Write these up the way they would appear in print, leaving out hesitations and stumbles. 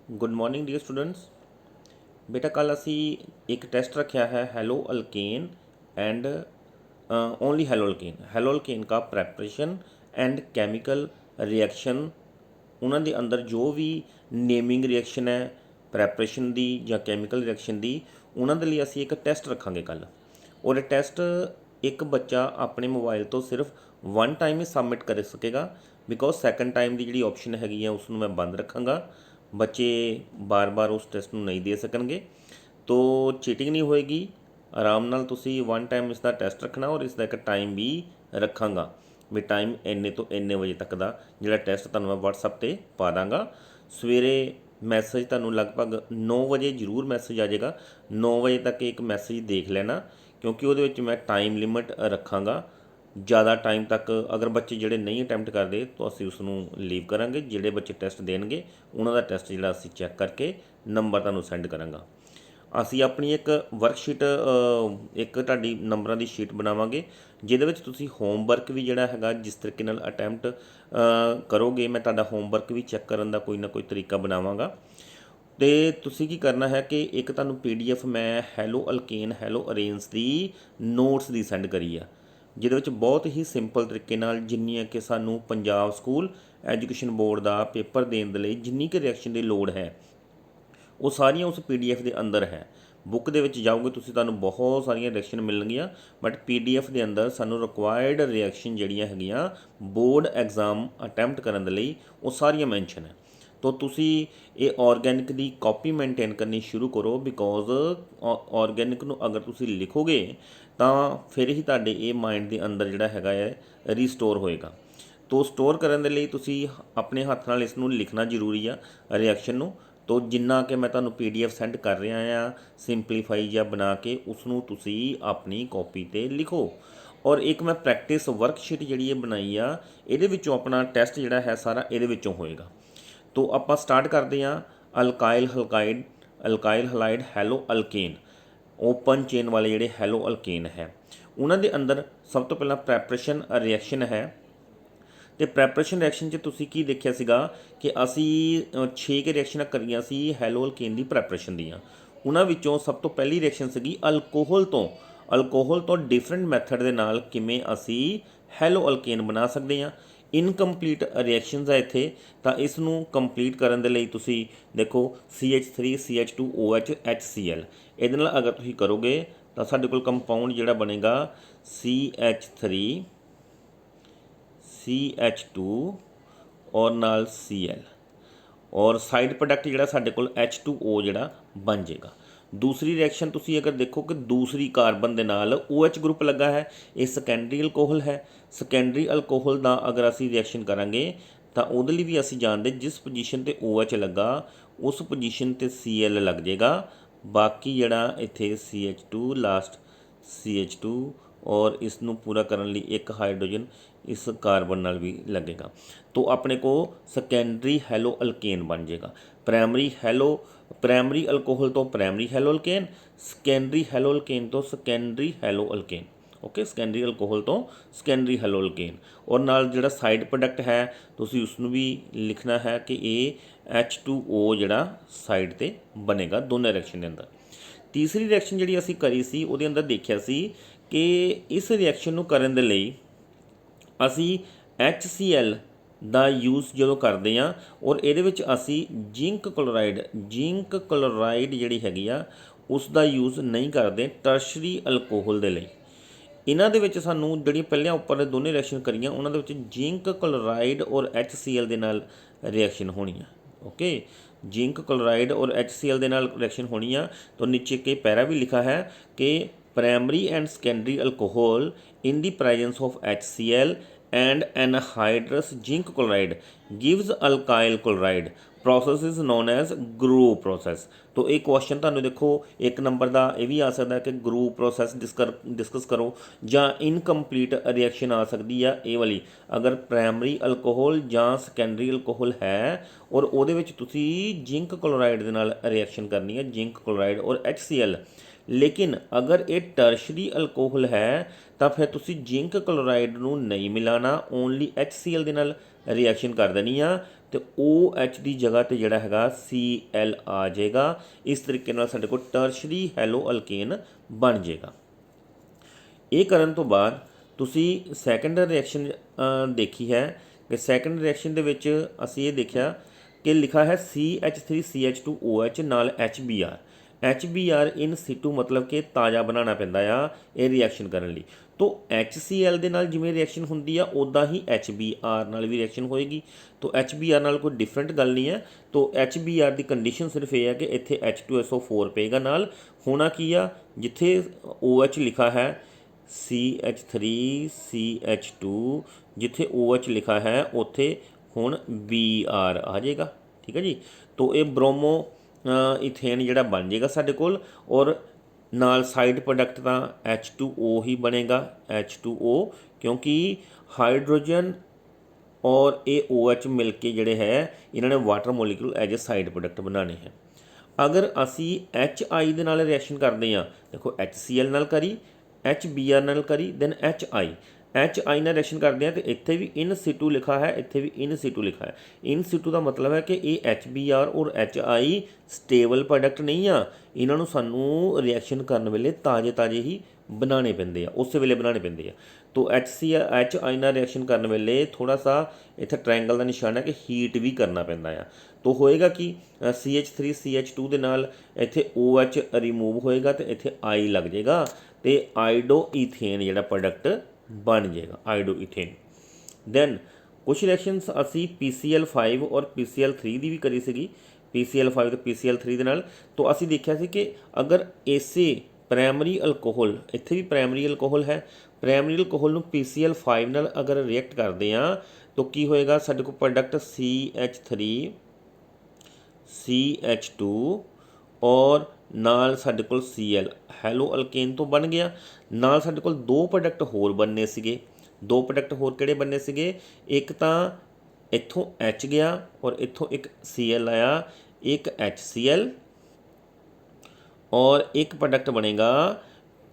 Good morning dear students. बेटा कल असी एक टेस्ट रखा है hello alkane and only hello alkane का प्रैपरेशन एंड कैमिकल रिएक्शन ਉਹਨਾਂ ਦੇ ਅੰਦਰ ਜੋ ਵੀ ਨੇਮਿੰਗ ਰਿਐਕਸ਼ਨ ਹੈ ਪ੍ਰੈਪਰੇਸ਼ਨ ਦੀ ਜਾਂ ਕੈਮੀਕਲ ਰਿਐਕਸ਼ਨ ਦੀ ਉਹਨਾਂ ਦੇ ਲਈ ਅਸੀਂ ਇੱਕ ਟੈਸਟ ਰੱਖਾਂਗੇ ਕੱਲ੍ਹ। ਔਰ ਇਹ ਟੈਸਟ ਇੱਕ ਬੱਚਾ ਆਪਣੇ ਮੋਬਾਈਲ ਤੋਂ ਸਿਰਫ ਵਨ ਟਾਈਮ ਹੀ ਸਬਮਿਟ ਕਰ ਸਕੇਗਾ, ਬਿਕੋਜ਼ ਸੈਕੰਡ ਟਾਈਮ ਦੀ ਜਿਹੜੀ ਆਪਸ਼ਨ ਹੈਗੀ ਆ ਉਸ ਨੂੰ ਮੈਂ ਬੰਦ ਰੱਖਾਂਗਾ। ਬੱਚੇ ਬਾਰ-ਬਾਰ ਉਸ ਟੈਸਟ ਨੂੰ ਨਹੀਂ ਦੇ ਸਕਣਗੇ, ਤੋ ਚੀਟਿੰਗ ਨਹੀਂ ਹੋਏਗੀ। ਆਰਾਮ ਨਾਲ ਤੁਸੀਂ ਵਨ ਟਾਈਮ ਇਸ ਦਾ ਟੈਸਟ ਰੱਖਣਾ ਔਰ ਇਸ ਦਾ ਇੱਕ ਟਾਈਮ ਵੀ ਰੱਖਾਂਗਾ ਵੀ ਟਾਈਮ ਇੰਨੇ ਤੋਂ ਇੰਨੇ ਵਜੇ ਤੱਕ ਦਾ ਜਿਹੜਾ ਟੈਸਟ ਤੁਹਾਨੂੰ ਮੈਂ ਵਟਸਐਪ 'ਤੇ ਪਾ ਦਾਂਗਾ। ਸਵੇਰੇ ਮੈਸੇਜ ਤੁਹਾਨੂੰ ਲਗਭਗ 9 ਵਜੇ ਜ਼ਰੂਰ ਮੈਸੇਜ ਆ ਜਾਏਗਾ। 9 ਵਜੇ ਤੱਕ ਇੱਕ ਮੈਸੇਜ ਦੇਖ ਲੈਣਾ, ਕਿਉਂਕਿ ਉਹਦੇ ਵਿੱਚ ਮੈਂ ਟਾਈਮ ਲਿਮਿਟ ਰੱਖਾਂਗਾ। ज़्यादा टाइम तक अगर बच्चे जोड़े नहीं अटैम्प्ट करते तो असी उसनों लीव करांगे। जोड़े बच्चे टैसट देंगे उन्होंने टैसट जो असी चैक करके नंबर तुहानूं सेंड करांगा। असी अपनी एक वर्कशीट एक तुहाडी नंबरां दी शीट बनावांगे, जिहदे विच तुसीं होमवर्क भी जिहड़ा हैगा जिस तरीके नाल अटैम्प्ट करोगे, मैं तुहाडा होमवर्क भी चैक करन दा कोई ना कोई तरीका बनावांगा। तो तुसीं की करना है कि एक तुहानूं PDF मैं हैलो अल्केन हैलो अरेन्स दी नोट्स दी सेंड करी आ, ਜਿਹਦੇ ਵਿੱਚ ਬਹੁਤ ਹੀ ਸਿੰਪਲ ਤਰੀਕੇ ਨਾਲ ਜਿੰਨੀਆਂ ਕਿ ਸਾਨੂੰ ਪੰਜਾਬ ਸਕੂਲ ਐਜੂਕੇਸ਼ਨ ਬੋਰਡ ਦਾ ਪੇਪਰ ਦੇਣ ਦੇ ਲਈ ਜਿੰਨੀ ਕਿ ਰਿਐਕਸ਼ਨ ਦੀ ਲੋੜ ਹੈ ਉਹ ਸਾਰੀਆਂ ਉਸ PDF ਦੇ ਅੰਦਰ ਹੈ। ਬੁੱਕ ਦੇ ਵਿੱਚ ਜਾਓਗੇ ਤੁਸੀਂ ਤੁਹਾਨੂੰ ਬਹੁਤ ਸਾਰੀਆਂ ਰਿਐਕਸ਼ਨ ਮਿਲਣਗੀਆਂ, ਬਟ PDF ਦੇ ਅੰਦਰ ਸਾਨੂੰ ਰਿਕੁਆਇਰਡ ਰਿਐਕਸ਼ਨ ਜਿਹੜੀਆਂ ਹੈਗੀਆਂ ਬੋਰਡ ਐਗਜ਼ਾਮ ਅਟੈਂਪਟ ਕਰਨ ਦੇ ਲਈ ਉਹ ਸਾਰੀਆਂ ਮੈਂਸ਼ਨ ਹੈ। तो तुसी ये ऑर्गेनिक की कॉपी मेनटेन करनी शुरू करो, बिकॉज ऑर्गेनिक नूं अगर तुसी लिखोगे तो फिर ही तुहाडे ये माइंड के अंदर जिहड़ा हैगा है रीस्टोर होएगा। तो स्टोर करने के लिए तुसी अपने हत्थ नाल इसनूं लिखना जरूरी आ रिएक्शन नूं। तो जिन्ना कि मैं तुहानूं PDF सेंड कर रहा हाँ सिंपलीफाई या बना के उसनूं तुसी अपनी कॉपी ते लिखो। और एक मैं प्रैक्टिस वर्कशीट जिहड़ी बनाई आ इहदे विचों अपना टैसट जिहड़ा है सारा इहदे विचों होएगा। तो आप स्टार्ट करते हैं alkyl halide hello alkane open chain वाले जोड़े हैलो अल्केन है उन्होंने अंदर सब तो पहला प्रैपरेशन रिएक्शन है। तो प्रैपरेशन रिएक्शन तुसी की देखिया सीगा कि असी 6 के रिएक्शन करियां सी हैलो अल्केन की प्रैपरेशन दियाँ। उन्हां विचों सब तो पहली रिएक्शन सीगी अल्कोहल तो डिफरेंट मैथड के नाल किवें असी हैलो अल्केन बना सकते हैं। इनकंप्लीट रिएक्शनस है इत्थे, तो इसनूं कंप्लीट करन दे लई तुसी देखो CH3 CH2OH HCl इहदे नाल अगर तुसी करोगे तो साडे कोल कंपाउंड जिहड़ा बनेगा CH3 CH2 और नाल Cl और साइड प्रोडक्ट जिहड़ा साडे कोल H2O जिहड़ा बन जाएगा। दूसरी रिएक्शन तुसी अगर देखो कि दूसरी कार्बन के नाल OH ग्रुप लगा है, ये सैकेंडरी अल्कोहल है। सैकेंडरी अल्कोहल का अगर असी रिएक्शन करांगे तो उहदे लई भी असी जानते जिस पोजीशन ते OH लगा उस पोजीशन ते Cl लग जाएगा। बाकी जिहड़ा इत्थे CH2 लास्ट CH2 और इसनूं पूरा करने लई एक हाइड्रोजन इस कार्बन नाल भी लगेगा। तो अपने को सैकेंडरी हैलो अल्केन बन जाएगा। प्राइमरी अल्कोहल तो primary haloalkane, secondary haloalkane तो secondary haloalkane. Okay, secondary alcohol तो सैकेंडरी हैलो अल्केन और नाल जिहड़ा साइड प्रोडक्ट है तुसीं उसनूं भी लिखना है कि ये H2O जिहड़ा साइड ते बनेगा दोनों रिएक्शन के अंदर। तीसरी रिएक्शन जिहड़ी असीं करी सी उहदे अंदर देखिया सी कि इस रिएक्शन नूं करन दे लई असी HCl ਦਾ यूज़ जो करते हैं और ये असी जिंक क्लोराइड जिहड़ी हैगी आ उसका यूज़ नहीं करते टर्शरी अल्कोहल के लिए। इन्हां दे विच सानूं जिहड़ियां पहलियां उपर दोनों रिएक्शन करियां उन्हां दे विच जिंक क्लोराइड और HCl दे नाल रिएक्शन होनी है। ओके, जिंक क्लोराइड और HCl दे नाल रिएक्शन होनी है। तो नीचे के पैरा भी लिखा है कि primary and secondary alcohol in the presence of HCl and anhydrous zinc chloride gives alkyl chloride process is known as GRU process। तो एक क्वेश्चन तुहानूं देखो एक नंबर का यह भी आ सकता है कि GRU प्रोसैस डिस्कस करो या इनकंप्लीट रिएक्शन आ सकती है ये वाली अगर प्राइमरी अल्कोहल या सैकेंडरी अल्कोहल है और वो जिंक क्लोराइड के नाल रिएक्शन करनी है जिंक क्लोराइड और HCl। लेकिन अगर ये टर्शरी अल्कोहल है तो फिर तुसी जिंक क्लोराइड नूं नहीं मिलाना, ओनली HCl दे नाल रिएक्शन कर देनी आ। तो OH की जगह पर जोड़ा है Cl आ जाएगा। इस तरीके नाल साडे कोल टर्शरी हैलो अल्केन बन जाएगा। ये करन तो बाद तुसी सैकेंड रिएक्शन देखी है कि सैकेंड रिएक्शन दे विच असीं ये देखा कि लिखा है CH3CH2OH नाल HBr इन सीटू मतलब कि ताज़ा बनाना पैंदा आ ये रिएक्शन करन लई। तो HCl दे नाल जिवें रिएक्शन हुंदी आ उदां ही HBr नाल भी रिएक्शन होएगी। तो HBr नाल कोई डिफरेंट गल नहीं है। तो HBr की कंडीशन सिर्फ ये है कि इत्थे H2SO4 पेगा नाल होना की आ जिथे OH लिखा है CH3CH2 जिथे OH लिखा है उत्थे हुण Br आ जाएगा। ठीक है जी। तो ये ब्रोमो इथेन जिहड़ा बन जाएगा साडे कोल और नाल साइड प्रोडक्ट तो H2O ही बनेगा H2O क्योंकि हाइड्रोजन और ये OH मिल के जोड़े है इन्होंने water molecule as a side product बनाने हैं। अगर असी HI दे नाल रिएक्शन करते हैं देखो HCl नाल करी HBr नाल करी दैन HI नाल रिएक्शन करते हैं तो इत्थे भी इन सीटू लिखा है इत्थे भी इन सीटू लिखा है। इन सीटू का मतलब है कि ये HBr और HI स्टेबल प्रोडक्ट नहीं आ इन्हों सानू रिएक्शन करने वेले ताज़े ताज़े ही बनाने पैंदे आ उस वेले बनाने पैंदे आ। तो HI नाल रिएक्शन करने वेले थोड़ा सा इत्थे ट्रायंगल का निशान है कि हीट भी करना पैंदा आ। तो होएगा कि CH3CH2 दे नाल इत्थे OH रिमूव होएगा तो इत्थे I लग जाएगा तो आइडो ईथेन जिहड़ा प्रोडक्ट बन जाएगा आइडो ईथेन। दैन कुछ रिएक्शनस असी PCl5 और PCl3 की भी करी सी PCl5 तो PCl3 दे नाल। तो असी देखा सी कि अगर इसे प्राइमरी अल्कोहल इत्थे भी प्राइमरी अल्कोहल है प्राइमरी अल्कोहल नूं PCl5 नाल अगर रिएक्ट करते हैं तो की होएगा साडे कोल प्रोडक्ट CH3CH2 और नाल साडे कोल Cl हैलो अल्केन तो बन गया। नाल साडे कोल दो प्रोडक्ट होर बनने सीगे दो प्रोडक्ट होर किहड़े बनने सीगे एक तां इत्थों H गया और इत्थों एक Cl आया एक HCl और एक प्रोडक्ट बनेगा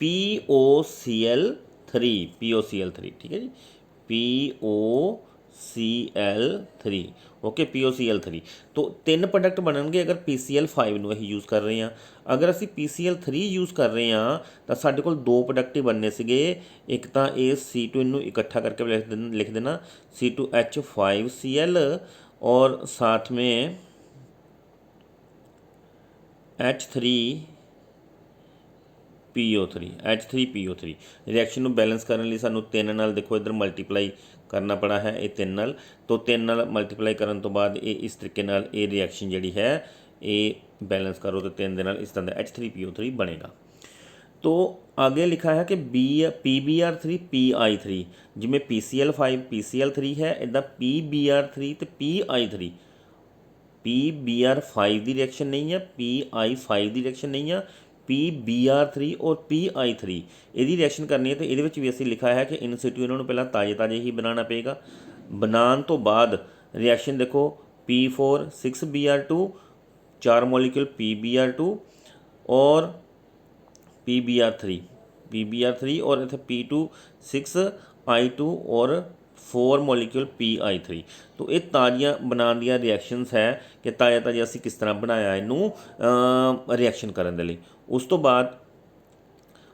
POCl3 ठीक है जी POCl3 ओके POCl3। तो तीन प्रोडक्ट बननगे अगर PCl5 नूं असीं यूज़ कर रहे हैं। अगर असीं PCl3 यूज़ कर रहे हैं तो साडे कोल दो प्रोडक्ट ही बनने सीगे एक तां ये C2 इनू इकट्ठा करके लिख देना C2H5Cl और साथ में H3PO3 रिएक्शन में बैलेंस करने लिए सानू तीन नाल देखो इधर मल्टीप्लाई करना पड़ा है ये तीन नाल। तो तीन नाल मल्टीप्लाई करने तो बाद ये इस तरीके नाल ये रिएक्शन जिहड़ी है ये बैलेंस करो तो तीन दे नाल इस तरह H3PO3 बनेगा। तो आगे लिखा है कि PBr3 PI3 जिमें PCl5 PCl3 है इदा PBr3 तो PI3 PBr5 की रिएक्शन नहीं है PI5 की रिएक्शन नहीं है PBr3 और PI3 यदि रिएक्शन करनी है तो ये भी असी लिखा है कि इन सिटू इन्होंने पहला ताज़े ताज़े ही बनाना पेगा। बनाने तो बाद रिएक्शन देखो P4 6Br2 4 मॉलिक्यूल PBr2 और PBr3 और इतने P2 6I2 और 4 मॉलिक्यूल PI3। तो ये ताज़ियाँ बनाने दियाँ रिएक्शनस है कि ताज़ा ताज़ा असी किस तरह बनाया इनू रिएक्शन करने लई। उस तो बाद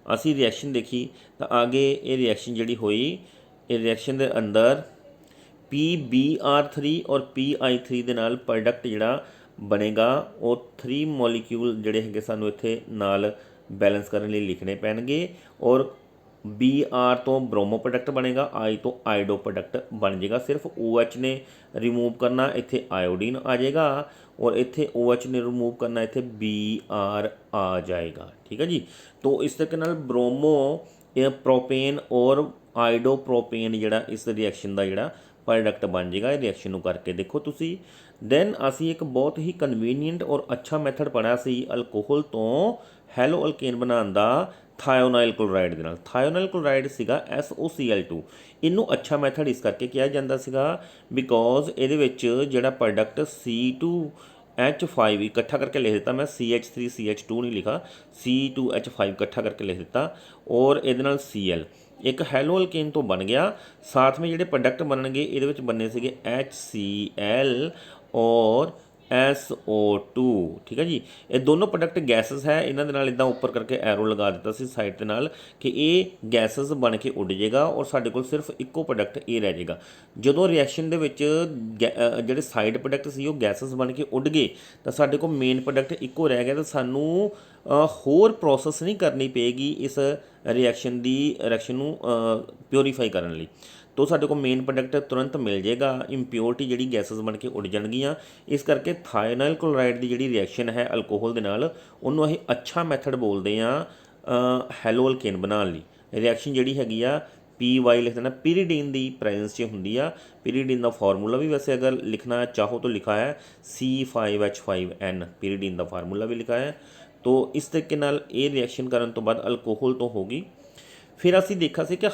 असी रिएक्शन देखी तो आगे ये रिएक्शन जिहड़ी हुई ये रिएक्शन के अंदर PBr3 और PI3 दे नाल प्रोडक्ट जिहड़ा बनेगा वो 3 मॉलिक्यूल जिहड़े हैगे सानू इत्थे नाल बैलेंस करने लिए लिखने पैणगे और Br तो ब्रोमो प्रोडक्ट बनेगा I तो आइडो प्रोडक्ट बन जाएगा। सिर्फ OH ने रिमूव करना इत्थे आयोडीन आ जाएगा और इत्थे OH ने रिमूव करना इत्थे Br आ जाएगा। ठीक है जी। तो इस तरीके नाल ब्रोमो प्रोपेन और आइडो प्रोपेन जिहड़ा इस रिएक्शन का जिहड़ा प्रोडक्ट बन जाएगा। रिएक्शन करके देखो तुसी। दैन असी एक बहुत ही कन्वीनियंट और अच्छा मैथड पढ़ा सी अल्कोहल तो हैलो अल्केन बनाने का थायोनाइल क्लोराइड के नाल। थायोनाइल क्लोराइड सीगा SOCl2 इनू अच्छा मैथड इस करके किया जाता सीगा बिकॉज ये जिहड़ा प्रोडक्ट C2H5 इकट्ठा करके लिख दिता मैं CH3CH2 नहीं लिखा C2H5 इकट्ठा करके लिख दिता और ये Cl एक हैलो अल्केन तो बन गया। साथ में जिहड़े प्रोडक्ट बननगे ये बनने सीगे HCl और SO2। ठीक है जी, ये दोनों प्रोडक्ट गैसेस है, इन्हों के नाल इदां उपर करके एरो लगा दिता सी साइड के नाल कि ये गैसेस बन के उड़ जाएगा और साडे कोल सिर्फ इक्को प्रोडक्ट ये रह जाएगा। जदों रिएक्शन दे विच ਜਿਹੜੇ साइड प्रोडक्ट सी वो गैसेस बन के उड़ गए तो साडे कोल मेन प्रोडक्ट इक्को रह गया, तो सानू होर प्रोसैस नहीं करनी पेगी इस रिएक्शन नू प्योरीफाई करने लई। तो साडे को मेन प्रोडक्ट तुरंत मिल जाएगा, इंप्योरिटी जिहड़ी गैसेस बन के उड़ जाणगीਆਂ। इस करके थायनाइल क्लोराइड की जिहड़ी रिएक्शन है अल्कोहल दे नाल उहनूं असीं अच्छा मैथड बोलते हैं हैलो अल्केन बनाउण लई। रिएक्शन जिहड़ी हैगी आ PY लिख देना, पीरीडीन की प्रेजेंस च हुंदी आ। पीरीडीन का फार्मूला भी वैसे अगर लिखना चाहो तो लिखा है C5H5N, पीरीडीन का फार्मूला भी लिखा है। तो इस तरीके नाल ये रिएक्शन करन तो बाद अल्कोहल तो होगी। फिर असीं देखा सी कि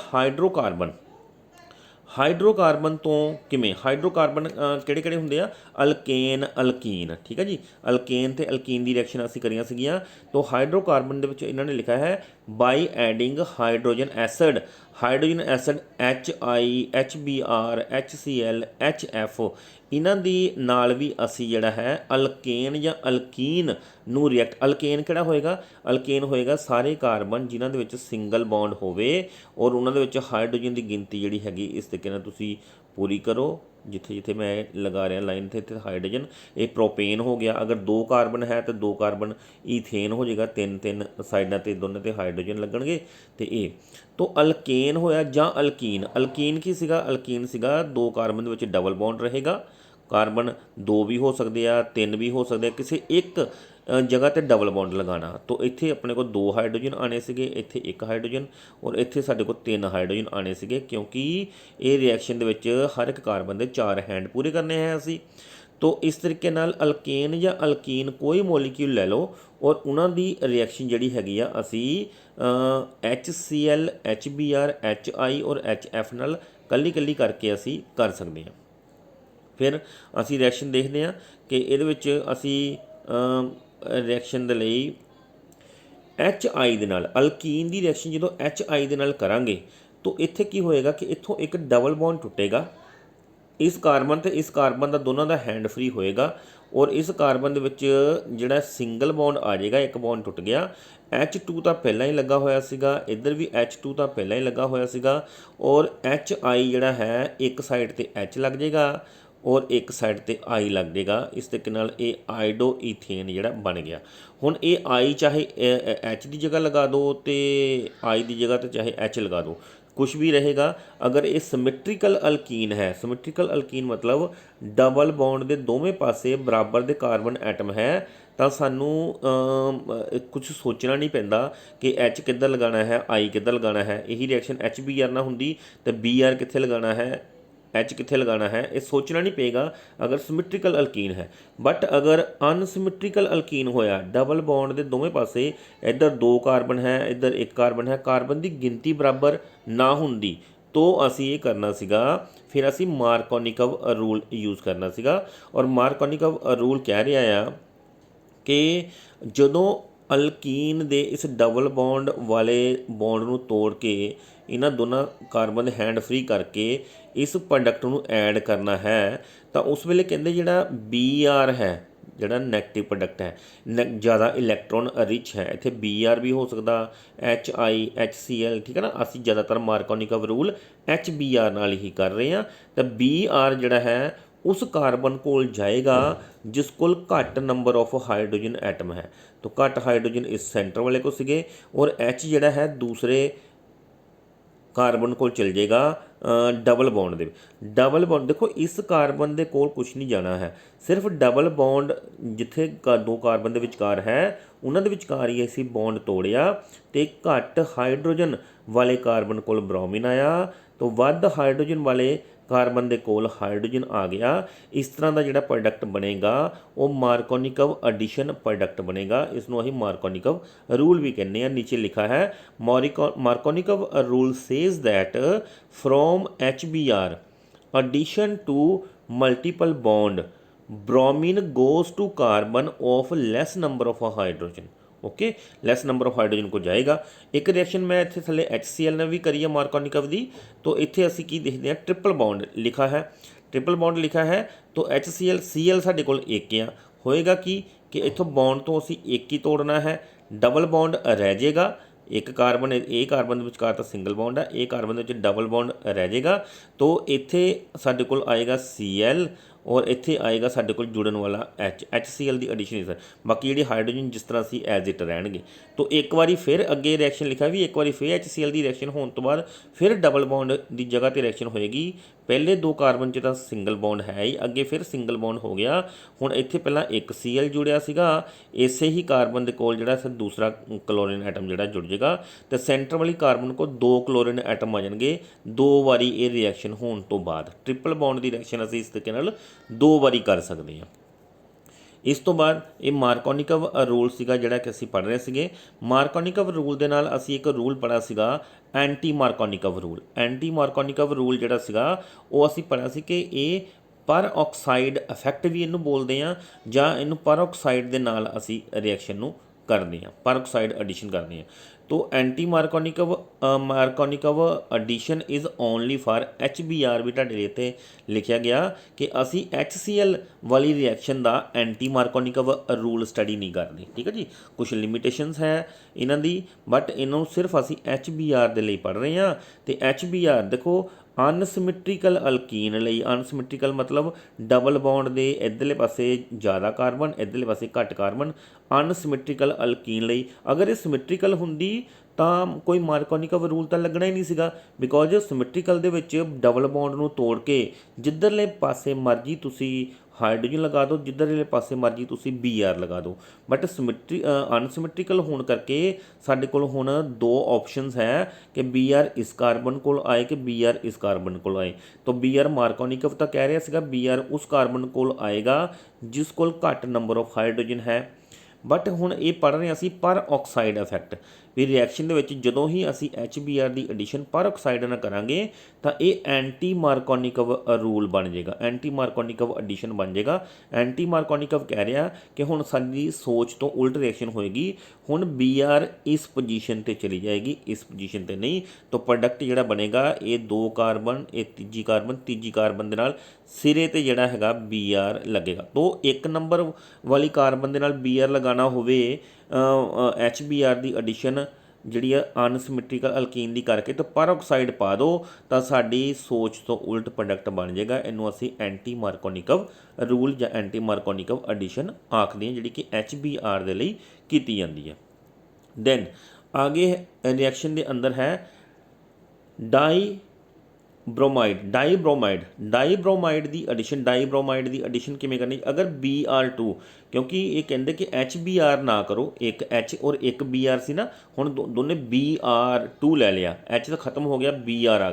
हाइड्रोकार्बन तो किमें हाइड्रोकार्बन किहड़े किहड़े हुंदे आ, अल्केन अल्कीन। ठीक है जी, अल्केन ते अल्कीन की रिएक्शन असीं करियां सीगियां। तो हाइड्रोकार्बन दे विच इन्हां ने लिखा है by adding hydrogen acid HI HBr HCl HF, इन्हां दी नाल भी असी जिहड़ा है अल्केन या अल्कीन नू रिएक्ट। अल्केन किहड़ा होएगा, अल्केन होएगा सारे कार्बन जिन्हां दे विच सिंगल बॉन्ड होवे और उन्हां दे विच हाइड्रोजन की गिनती जिहड़ी हैगी इस तरीके नाल तुसीं पूरी करो। जिथे जिथे मैं लगा रहा लाइन थे हाइड्रोजन, ये प्रोपेन हो गया। अगर 2 कार्बन है तो 2 कार्बन ईथेन हो जाएगा, 3 साइडों ते दोनों ते हाइड्रोजन लगणगे। तो ये तो अल्केन होया जां अल्कीन। अल्कीन की सीगा, अल्कीन सीगा 2 कार्बन दे विच डबल बॉन्ड रहेगा। कार्बन 2 भी हो सकते हैं, 3 भी हो सकते हैं, किसी एक जगह ते डबल बॉन्ड लगाना। तो इत्थे अपने को 2 हाइड्रोजन आने सीगे, इत्थे 1 हाइड्रोजन और इत्थे साडे को 3 हाइड्रोजन आने सीगे, क्योंकि ये रिएक्शन दे विच हर एक कार्बन दे 4 हैंड पूरे करने हैं असी। तो इस तरीके नाल अल्केन या अल्कीन कोई मॉलिक्यूल ले लो और उन्हां दी रिएक्शन जिहड़ी हैगी आ असी HCl HBr HI और HF नाल कल्ली कल्ली करके असी कर सकते हैं। फिर असी रिएक्शन देखते हैं कि ये असी रिएक्शन के लिए HI दे नाल अल्कीन की रिएक्शन जो HI दे नाल करांगे तो इत्थे की होएगा कि इत्थों एक डबल बॉन्ड टुटेगा, इस कार्बन तो इस कार्बन का दोनों का हैंड फ्री होएगा और इस कार्बन के विच जिहड़ा सिंगल बॉन्ड आ जाएगा, एक बॉन्ड टुट गया। H2 तो पहला ही लगा होया सीगा, इधर भी H2 तो पहला ही लगा होया सीगा और HI जिहड़ा है एक साइड ते H लग जाएगा और एक साइड ते I लग जाएगा। इस तरीके नाल ये आइडो ईथेन जिहड़ा बन गया। हुण ये I चाहे H की जगह लगा दो तो I की जगह तो चाहे H लगा दो, कुछ भी रहेगा। अगर ये सिमेट्रिकल अल्कीन है, सिमेट्रिकल अल्कीन मतलब डबल बॉन्ड के दोवें पासे बराबर के कार्बन एटम है, तो सानू कुछ सोचना नहीं पैंदा कि H किधर लगाना है, I किधर लगाना है। यही रिएक्शन HBr ना हुंदी तो BR कित्थे लगाना है, H कित्थे लगाना है, ये सोचना नहीं पेगा अगर सिमेट्रिकल अल्कीन है। बट अगर अनसिमेट्रिकल अल्कीन होया, डबल बॉन्ड के दोवें पासे इधर 2 कार्बन है, इधर 1 कार्बन है, कार्बन की गिनती बराबर ना हुंदी, तो असी ये करना सीगा, फिर असी मार्कोनिकव रूल यूज़ करना सीगा। और मार्कोनिकव रूल कह रहा है कि जदों अल्कीन दे इस डबल बॉन्ड वाले बॉन्ड नूं तोड़ के इन्हां दोनों कार्बन दे हैंड फ्री करके इस प्रोडक्ट नूं ऐड करना है, तो उस वेले कहंदे जिहड़ा BR है, जिहड़ा नैगेटिव प्रोडक्ट है, ज़्यादा इलैक्ट्रॉन रिच है, इत्थे BR भी हो सकता, HI HCl। ठीक है ना, असीं ज़्यादातर मार्कोनिकव रूल HBr नाल ही कर रहे हैं। तो BR जिहड़ा है उस कार्बन कोल जाएगा जिस कोल घट नंबर ऑफ हाइड्रोजन एटम है। तो घट हाइड्रोजन इस सेंटर वाले को सीगे और H जिहड़ा है दूसरे कार्बन को चल जाएगा डबल बॉन्ड दे। डबल बॉन्ड देखो इस कार्बन दे कोल कुछ नहीं जाना है, सिर्फ डबल बॉन्ड जिथे 2 कार्बन दे विचकार है उन्हां दे विचकार ही असीं बॉन्ड तोड़िया तो घट हाइड्रोजन वाले कार्बन कोल ब्रोमीन आया, तो वध हाइड्रोजन वाले कार्बन दे कोल हाइड्रोजन आ गया। इस तरह का जिहड़ा प्रोडक्ट बनेगा वो मार्कोनिकव एडिशन प्रोडक्ट बनेगा। इसनूं असीं मार्कोनिकव रूल भी कहने हैं। नीचे लिखा है Markovnikov rule says that from HBr addition to multiple bond bromine goes to carbon of less number of hydrogen। Okay, less number of hydrogen को जाएगा। एक रिएक्शन मैं इत्थे थले HCl ने भी करी है मार्कोनिकव दी, तो इत्थे असी की देखते हैं ट्रिपल बॉन्ड लिखा है। ट्रिपल बॉन्ड लिखा है तो HCl Cl साडे कोल एक आ, होएगा कि इत्थों बॉन्ड तो असी एक ही तोड़ना है, डबल बॉन्ड रह जाएगा, एक कार्बन ए कार्बन ਦੇ ਵਿਚਕਾਰ ਤਾਂ ਸਿੰਗਲ ਬੌਂਡ ਹੈ, ਇਹ ਕਾਰਬਨ ਦੇ ਵਿੱਚ ਡਬਲ ਬੌਂਡ ਰਹਿ ਜਾਏਗਾ। तो ਇੱਥੇ ਸਾਡੇ ਕੋਲ ਆਏਗਾ Cl और ਇੱਥੇ ਆਏਗਾ ਸਾਡੇ ਕੋਲ ਜੁੜਨ ਵਾਲਾ HCl ਦੀ ਐਡੀਸ਼ਨ ਸਰ। ਬਾਕੀ ਜਿਹੜੇ ਹਾਈਡਰੋਜਨ ਜਿਸ ਤਰ੍ਹਾਂ ਸੀ ਐਜ਼ ਇਟ ਰਹਿਣਗੇ। तो एक बारी फिर अगे रिएक्शन लिखा भी, एक बार फिर HCl की रिएक्शन होने तो बाद फिर डबल बॉन्ड की जगह पर रिएक्शन होएगी। पहले दो कार्बन च तो सिंगल बॉन्ड है ही, अगे फिर सिंगल बॉन्ड हो गया। हुण इत्थे पहला एक Cl जुड़िया सीगा, इसे ही कार्बन के कोल जिहड़ा फिर दूसरा क्लोरीन एटम जिहड़ा जुड़ जाएगा, तो सेंटर वाली कार्बन को दो क्लोरीन एटम आ जाएंगे दो बारी ये रिएक्शन होने तो बाद। ट्रिपल बॉन्ड की रिएक्शन असीं इस तरीके नाल दो बारी कर सकते हैं। इस तो बाद ये मार्कोनिकव रूल सीगा जिहड़ा कि असीं पढ़ रहे सीगे। मार्कोनिकव रूल दे नाल असीं एक रूल पढ़ा सीगा एंटी मार्कोनिकव रूल। एंटी मार्कोनिकव रूल जिहड़ा सीगा वो असीं पढ़ा सी कि ये पर ऑक्साइड इफैक्ट भी इनू बोलते हैं, जां इनू पर ऑक्साइड दे नाल असीं रिएक्शन नू करते हैं, पर ऑक्साइड एडिशन करते हैं। तो anti Markovnikov addition is only for HBr भी तुहाडे इत्थे लिखिया गया कि असी HCl वाली रिएक्शन का एंटी मार्कोनिकव रूल स्टडी नहीं करते। ठीक है जी, कुछ लिमिटेशनस है इन्हां दी, बट इन्हों सिर्फ असी HBr दे लई पढ़ रहे हैं। तो HBr देखो अनसिमिट्रिकल अल्कीन लई, अनसिमिट्रिकल मतलब डबल बॉन्ड दे इधरले पासे ज़्यादा कार्बन इधरले पासे घट कार्बन। अनसिमिट्रिकल अल्कीन लई अगर ये सिमिट्रिकल हुंदी ਤਾਂ ਕੋਈ ਮਾਰਕੋਨਿਕਵ रूल तो लगना ही नहीं सीगा, because symmetrical they which double bond नूं तोड़ के जिधरले पासे मर्जी तुसी हाइड्रोजन लगा दो, जिधरले पासे मर्जी तुसी Br लगा दो। बट अनसिमिट्रिकल होने करके साडे कोल हुण दो ऑप्शनस है कि Br इस कार्बन कोल आए कि Br इस कार्बन कोल आए। तो Br मार्कोनिकव तो कह रहा सीगा Br उस कार्बन कोल आएगा जिस कोल घट नंबर ऑफ हाइड्रोजन है। बट हुण ये पढ़ रहे असीं पर ऑक्साइड इफैक्ट भी रिएक्शन दे जदों ही असीं HBr की एडिशन पर ऑक्साइड नाल करांगे तो ये एंटी मार्कोनिकव रूल बन जाएगा, एंटी मार्कोनिकव एडिशन बन जाएगा। एंटी मार्कोनिकव कह रहा कि हुण साडी सोच तो उल्ट रिएक्शन होएगी, हुण Br इस पोजीशन ते चली जाएगी, इस पोजीशन ते नहीं। तो प्रोडक्ट जिहड़ा बनेगा ये दो कार्बन, ये तीजी कार्बन दे नाल सिरे ते जिहड़ा हैगा Br लगेगा। तो एक नंबर वाली कार्बन दे नाल Br लगाना होवे HBr की एडिशन जिहड़ी अनसिमिट्रिकल अल्कीन की करके तो पर ऑक्साइड पा दो तो साडी सोच तो उल्ट प्रोडक्ट बन जाएगा। इनू असी एंटी मार्कोनिकव रूल या एंटी मार्कोनिकव एडिशन आखते हैं, जिहड़ी कि HBr दे लई कीती जांदी है। दैन आगे रिएक्शन के अंदर है डाईब्रोमाइड की एडिशन किवें करनी अगर Br2, क्योंकि ये कहते कि HBr ना करो, एक H और एक Br सी ना, हुण दोने Br2 ले लिया, H तो खत्म हो गया Br आ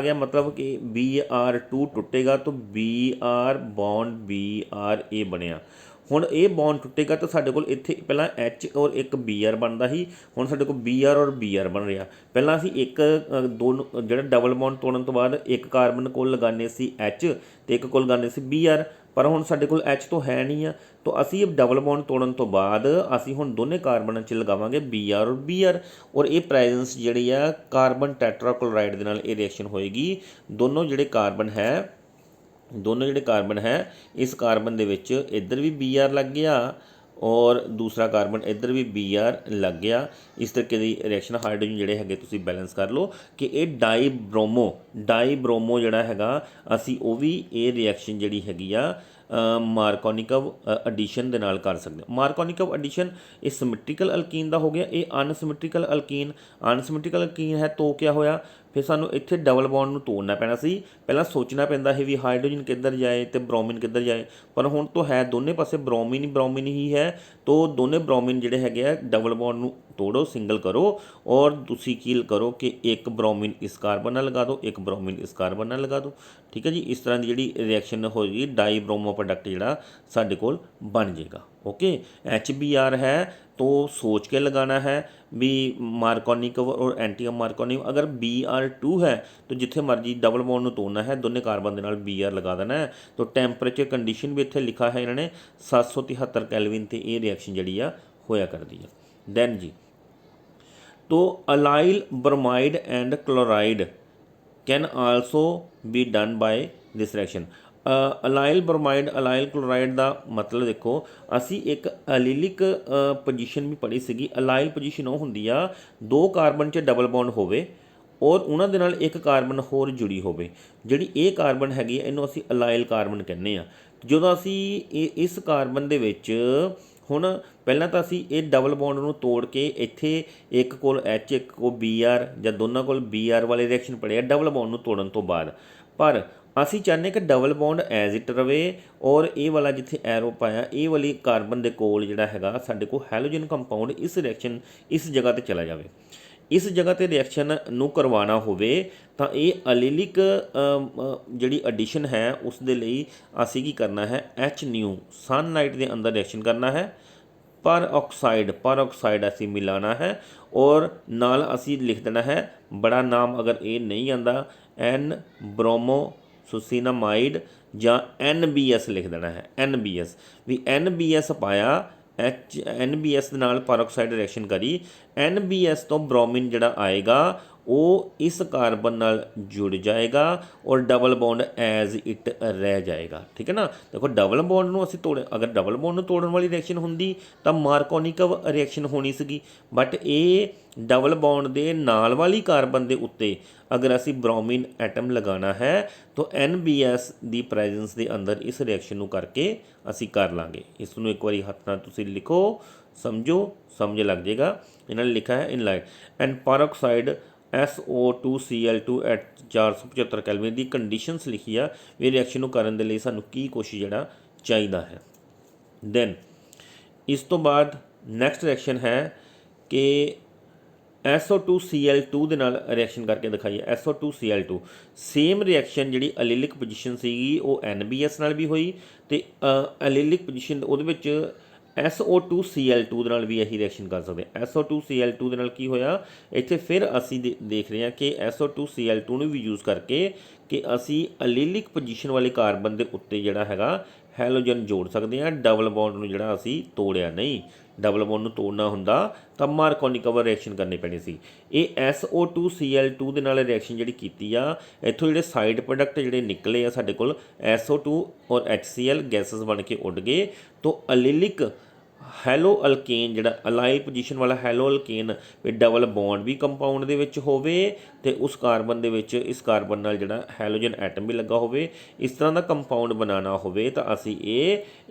गया, मतलब कि Br2 टुटेगा तो Br बॉन्ड Br ए बनया। हुण ये बॉन्ड टुटेगा तो साडे कोल इत्थे पहला H और एक Br बनता ही, हुण साडे कोल Br और Br बन रहा। पहला असीं एक दोनों जिहड़ा डबल बॉन्ड तोड़न तो बाद एक कार्बन कोल लगाने सी H ते एक कोल लगाने सी Br, पर हुण साडे कोल H तो है नहीं है। तो असीं डबल बॉन्ड तोड़न तो बाद असीं हुण दोने कार्बन च लगावांगे Br और Br, और ये प्रेजेंस जिहड़ी आ कार्बन टेट्राक्लोराइड दे नाल ये रिएक्शन होएगी। दोनों जिहड़े कार्बन है इस कार्बन दे विच इधर भी Br लग गया और दूसरा कार्बन इधर भी Br लग गया। इस तरीके की रिएक्शन हाइड्रोजन जिहड़े हैगे तुसीं बैलेंस कर लो कि ये डाईब्रोमो जिहड़ा हैगा असीं वो भी ये रिएक्शन जिहड़ी हैगी आ मार्कोनिकव एडिशन दे नाल कर सकते। मार्कोनिकव एडिशन ये सिमिट्रिकल अल्कीन का हो गया, ये अनसिमिट्रिकल अल्कीन है। तो क्या होया फिर सानू इत्थे डबल बॉन्ड नूं तोड़ना पैना सी। पहला सोचना पैंदा है भी हाइड्रोजन किधर जाए तो ब्रोमीन किधर जाए, पर हुण तो है दोने पासे ब्रोमीन ही है। तो दोने ब्रोमीन जिहड़े हैगे आ डबल बॉन्ड नूं तोड़ो, सिंगल करो, और तुसीं की करो कि एक ब्रोमीन इस कार्बन नाल लगा दो, एक ब्रोमीन इस कार्बन नाल लगा दो। ठीक है जी, इस तरह की जिहड़ी रिएक्शन होएगी डाईब्रोमो प्रोडक्ट जिहड़ा साडे कोल बन जाएगा। ओके, HBr है तो सोच के लगाना है भी मार्कोनिकव और एंटी मार्कोनिकव। अगर Br2 है तो जिथे मर्जी डबल बॉन्ड नूं तोड़ना है, दोने कार्बन दे नाल Br लगा देना है। तो टैंपरेचर कंडीशन भी इत्थे लिखा है इन्होंने 773 कैलविन ते ये रिएक्शन जिहड़ी आ होया करदी है। दैन जी, तो allyl bromide and chloride can also be done by this reaction. Allyl bromide allyl chloride ਦਾ ਮਤਲਬ ਦੇਖੋ, ਅਸੀਂ ਇੱਕ ਅਲੀਲਿਕ ਪੋਜੀਸ਼ਨ ਵੀ ਪੜ੍ਹੀ ਸੀਗੀ। ਅਲਾਈਲ ਪੋਜੀਸ਼ਨ ਉਹ ਹੁੰਦੀ ਆ 2 ਕਾਰਬਨ 'ਚ ਡਬਲ ਬੌਂਡ ਹੋਵੇ ਔਰ ਉਹਨਾਂ ਦੇ ਨਾਲ ਇੱਕ ਕਾਰਬਨ ਹੋਰ ਜੁੜੀ ਹੋਵੇ। ਜਿਹੜੀ ਇਹ ਕਾਰਬਨ ਹੈਗੀ ਇਹਨੂੰ ਅਸੀਂ ਅਲਾਈਲ ਕਾਰਬਨ ਕਹਿੰਦੇ ਆ। ਜਦੋਂ ਅਸੀਂ ਇਸ ਕਾਰਬਨ ਦੇ ਵਿੱਚ ਹੁਣ ਪਹਿਲਾਂ ਤਾਂ ਅਸੀਂ ਇਹ ਡਬਲ ਬੌਂਡ ਨੂੰ ਤੋੜ ਕੇ ਇੱਥੇ ਇੱਕ ਕੋਲ H ਇੱਕ ਕੋਲ Br ਜਾਂ ਦੋਨਾਂ ਕੋਲ Br ਵਾਲੇ ਰਿਐਕਸ਼ਨ ਪੜ੍ਹੇ ਆ ਡਬਲ ਬੌਂਡ ਨੂੰ ਤੋੜਨ ਤੋਂ ਬਾਅਦ। ਪਰ ਅਸੀਂ ਚਾਹੁੰਦੇ ਕਿ ਡਬਲ ਬੌਂਡ ਐਜ਼ ਇਟ ਰਵੇ ਔਰ ਇਹ ਵਾਲਾ ਜਿੱਥੇ ਐਰੋ ਪਾਇਆ ਇਹ ਵਾਲੀ ਕਾਰਬਨ ਦੇ ਕੋਲ ਜਿਹੜਾ ਹੈਗਾ ਸਾਡੇ ਕੋਲ ਹੈਲੋਜਨ ਕੰਪਾਊਂਡ ਇਸ ਰਿਐਕਸ਼ਨ ਇਸ ਜਗ੍ਹਾ 'ਤੇ ਚਲਾ ਜਾਵੇ। ਇਸ ਜਗ੍ਹਾ 'ਤੇ ਰਿਐਕਸ਼ਨ ਨੂੰ ਕਰਵਾਉਣਾ ਹੋਵੇ ਤਾਂ ਇਹ ਅਲੀਲਿਕ ਜਿਹੜੀ ਐਡੀਸ਼ਨ ਹੈ ਉਸ ਦੇ ਲਈ ਅਸੀਂ ਕੀ ਕਰਨਾ ਹੈ, HNu ਸਨਲਾਈਟ ਦੇ ਅੰਦਰ ਰਿਐਕਸ਼ਨ ਕਰਨਾ ਹੈ। ਪਰ ਆਕਸਾਈਡ ਅਸੀਂ ਮਿਲਾਣਾ ਹੈ ਔਰ ਨਾਲ ਅਸੀਂ ਲਿਖ ਦੇਣਾ ਹੈ ਬੜਾ ਨਾਮ ਅਗਰ ਇਹ ਨਹੀਂ ਆਉਂਦਾ N ਬ੍ਰੋਮੋਸੁਸੀਨਾਮਾਈਡ ਜਾਂ NBS ਲਿਖ ਦੇਣਾ ਹੈ। NBS ਵੀ NBS ਪਾਇਆ NBS ਦੇ ਨਾਲ ਪਰਆਕਸਾਈਡ ਰਿਐਕਸ਼ਨ ਕਰੀ, NBS ਤੋਂ ਬ੍ਰੋਮੀਨ ਜਿਹੜਾ ਆਏਗਾ ਉਹ ਇਸ ਕਾਰਬਨ ਨਾਲ ਜੁੜ ਜਾਏਗਾ ਔਰ ਡਬਲ ਬੌਂਡ ਐਜ਼ ਇਟ ਰਹਿ ਜਾਏਗਾ। ਠੀਕ ਹੈ ਨਾ। ਦੇਖੋ ਡਬਲ ਬੌਂਡ ਨੂੰ ਅਸੀਂ ਅਗਰ ਡਬਲ ਬੌਂਡ ਨੂੰ ਤੋੜਨ ਵਾਲੀ ਰਿਐਕਸ਼ਨ ਹੁੰਦੀ ਤਾਂ ਮਾਰਕੋਨਿਕਵ ਰਿਐਕਸ਼ਨ ਹੋਣੀ ਸੀਗੀ। ਬਟ ਇਹ ਡਬਲ ਬੌਂਡ ਦੇ ਨਾਲ ਵਾਲੀ ਕਾਰਬਨ ਦੇ ਉੱਤੇ ਅਗਰ ਅਸੀਂ ਬ੍ਰੋਮੀਨ ਐਟਮ ਲਗਾਉਣਾ ਹੈ ਤਾਂ NBS ਦੀ ਪ੍ਰੈਜ਼ੈਂਸ ਦੇ ਅੰਦਰ ਇਸ ਰਿਐਕਸ਼ਨ ਨੂੰ ਕਰਕੇ ਅਸੀਂ ਕਰ ਲਾਂਗੇ। ਇਸ ਨੂੰ ਇੱਕ ਵਾਰੀ ਹੱਥ ਨਾਲ ਤੁਸੀਂ ਲਿਖੋ, ਸਮਝੋ, ਸਮਝ ਲੱਗ ਜਾਏਗਾ। ਇਹਨਾਂ ਨੇ ਲਿਖਿਆ ਹੈ in light and peroxide SO2Cl2 at 475 kelvin ਦੀ ਕੰਡੀਸ਼ਨਸ ਲਿਖੀ ਆ ਵੀ ਰਿਐਕਸ਼ਨ ਨੂੰ ਕਰਨ ਦੇ ਲਈ ਸਾਨੂੰ ਕੀ ਕੁਛ ਜਿਹੜਾ ਚਾਹੀਦਾ ਹੈ। ਦੈਨ ਇਸ ਤੋਂ ਬਾਅਦ ਨੈਕਸਟ ਰਿਐਕਸ਼ਨ ਹੈ ਕਿ SO2Cl2 ਦੇ ਨਾਲ ਰਿਐਕਸ਼ਨ ਕਰਕੇ ਦਿਖਾਈਏ। SO2Cl2 ਸੇਮ ਰਿਐਕਸ਼ਨ ਜਿਹੜੀ ਅਲੀਲਿਕ ਪੋਜੀਸ਼ਨ ਸੀਗੀ ਉਹ NBS ਨਾਲ ਵੀ ਹੋਈ ਅਤੇ ਅਲੀਲਿਕ ਪੋਜੀਸ਼ਨ ਉਹਦੇ ਵਿੱਚ SO2Cl2 ਦੇ ਨਾਲ ਵੀ ਇਹੀ ਰਿਐਕਸ਼ਨ ਕਰ ਸਕਦੇ। SO2Cl2 ਦੇ ਨਾਲ ਕੀ ਹੋਇਆ, ਇੱਥੇ ਫਿਰ ਅਸੀਂ ਦੇਖ ਰਹੇ ਹਾਂ ਕਿ SO2Cl2 ਨੂੰ ਵੀ ਯੂਜ਼ ਕਰਕੇ ਕਿ ਅਸੀਂ ਅਲੀਲਿਕ ਪੋਜੀਸ਼ਨ ਵਾਲੇ ਕਾਰਬਨ ਦੇ ਉੱਤੇ ਜਿਹੜਾ ਹੈਗਾ ਹੈਲੋਜਨ ਜੋੜ ਸਕਦੇ ਹਾਂ। ਡਬਲ ਬੌਂਡ ਨੂੰ ਜਿਹੜਾ ਅਸੀਂ ਤੋੜਿਆ ਨਹੀਂ। ਡਬਲ ਬੌਂਡ ਨੂੰ ਤੋੜਨਾ ਹੁੰਦਾ ਤਾਂ ਮਾਰਕੋਨਿਕਵ ਰਿਐਕਸ਼ਨ ਕਰਨੀ ਪੈਣੀ ਸੀ। ਇਹ SO2Cl2 ਦੇ ਨਾਲ ਰਿਐਕਸ਼ਨ ਜਿਹੜੀ ਕੀਤੀ ਆ, ਇੱਥੋਂ ਜਿਹੜੇ ਸਾਈਡ ਪ੍ਰੋਡਕਟ ਜਿਹੜੇ ਨਿਕਲੇ ਆ ਸਾਡੇ ਕੋਲ SO2 ਔਰ HCl ਗੈਸਸ ਬਣ ਕੇ ਉੱਡ ਗਏ। ਤੋਂ ਅਲੀਲਿਕ ਹੈਲੋ ਅਲਕੇਨ ਜਿਹੜਾ ਅਲਾਈਲ ਪੋਜੀਸ਼ਨ ਵਾਲਾ ਹੈਲੋ ਅਲਕੇਨ ਵੀ ਡਬਲ ਬੌਂਡ ਵੀ ਕੰਪਾਊਂਡ ਦੇ ਵਿੱਚ ਹੋਵੇ ਅਤੇ ਉਸ ਕਾਰਬਨ ਦੇ ਵਿੱਚ ਇਸ ਕਾਰਬਨ ਨਾਲ ਜਿਹੜਾ ਹੈਲੋਜਨ ਐਟਮ ਵੀ ਲੱਗਾ ਹੋਵੇ, ਇਸ ਤਰ੍ਹਾਂ ਦਾ ਕੰਪਾਊਂਡ ਬਣਾਉਣਾ ਹੋਵੇ ਤਾਂ ਅਸੀਂ ਇਹ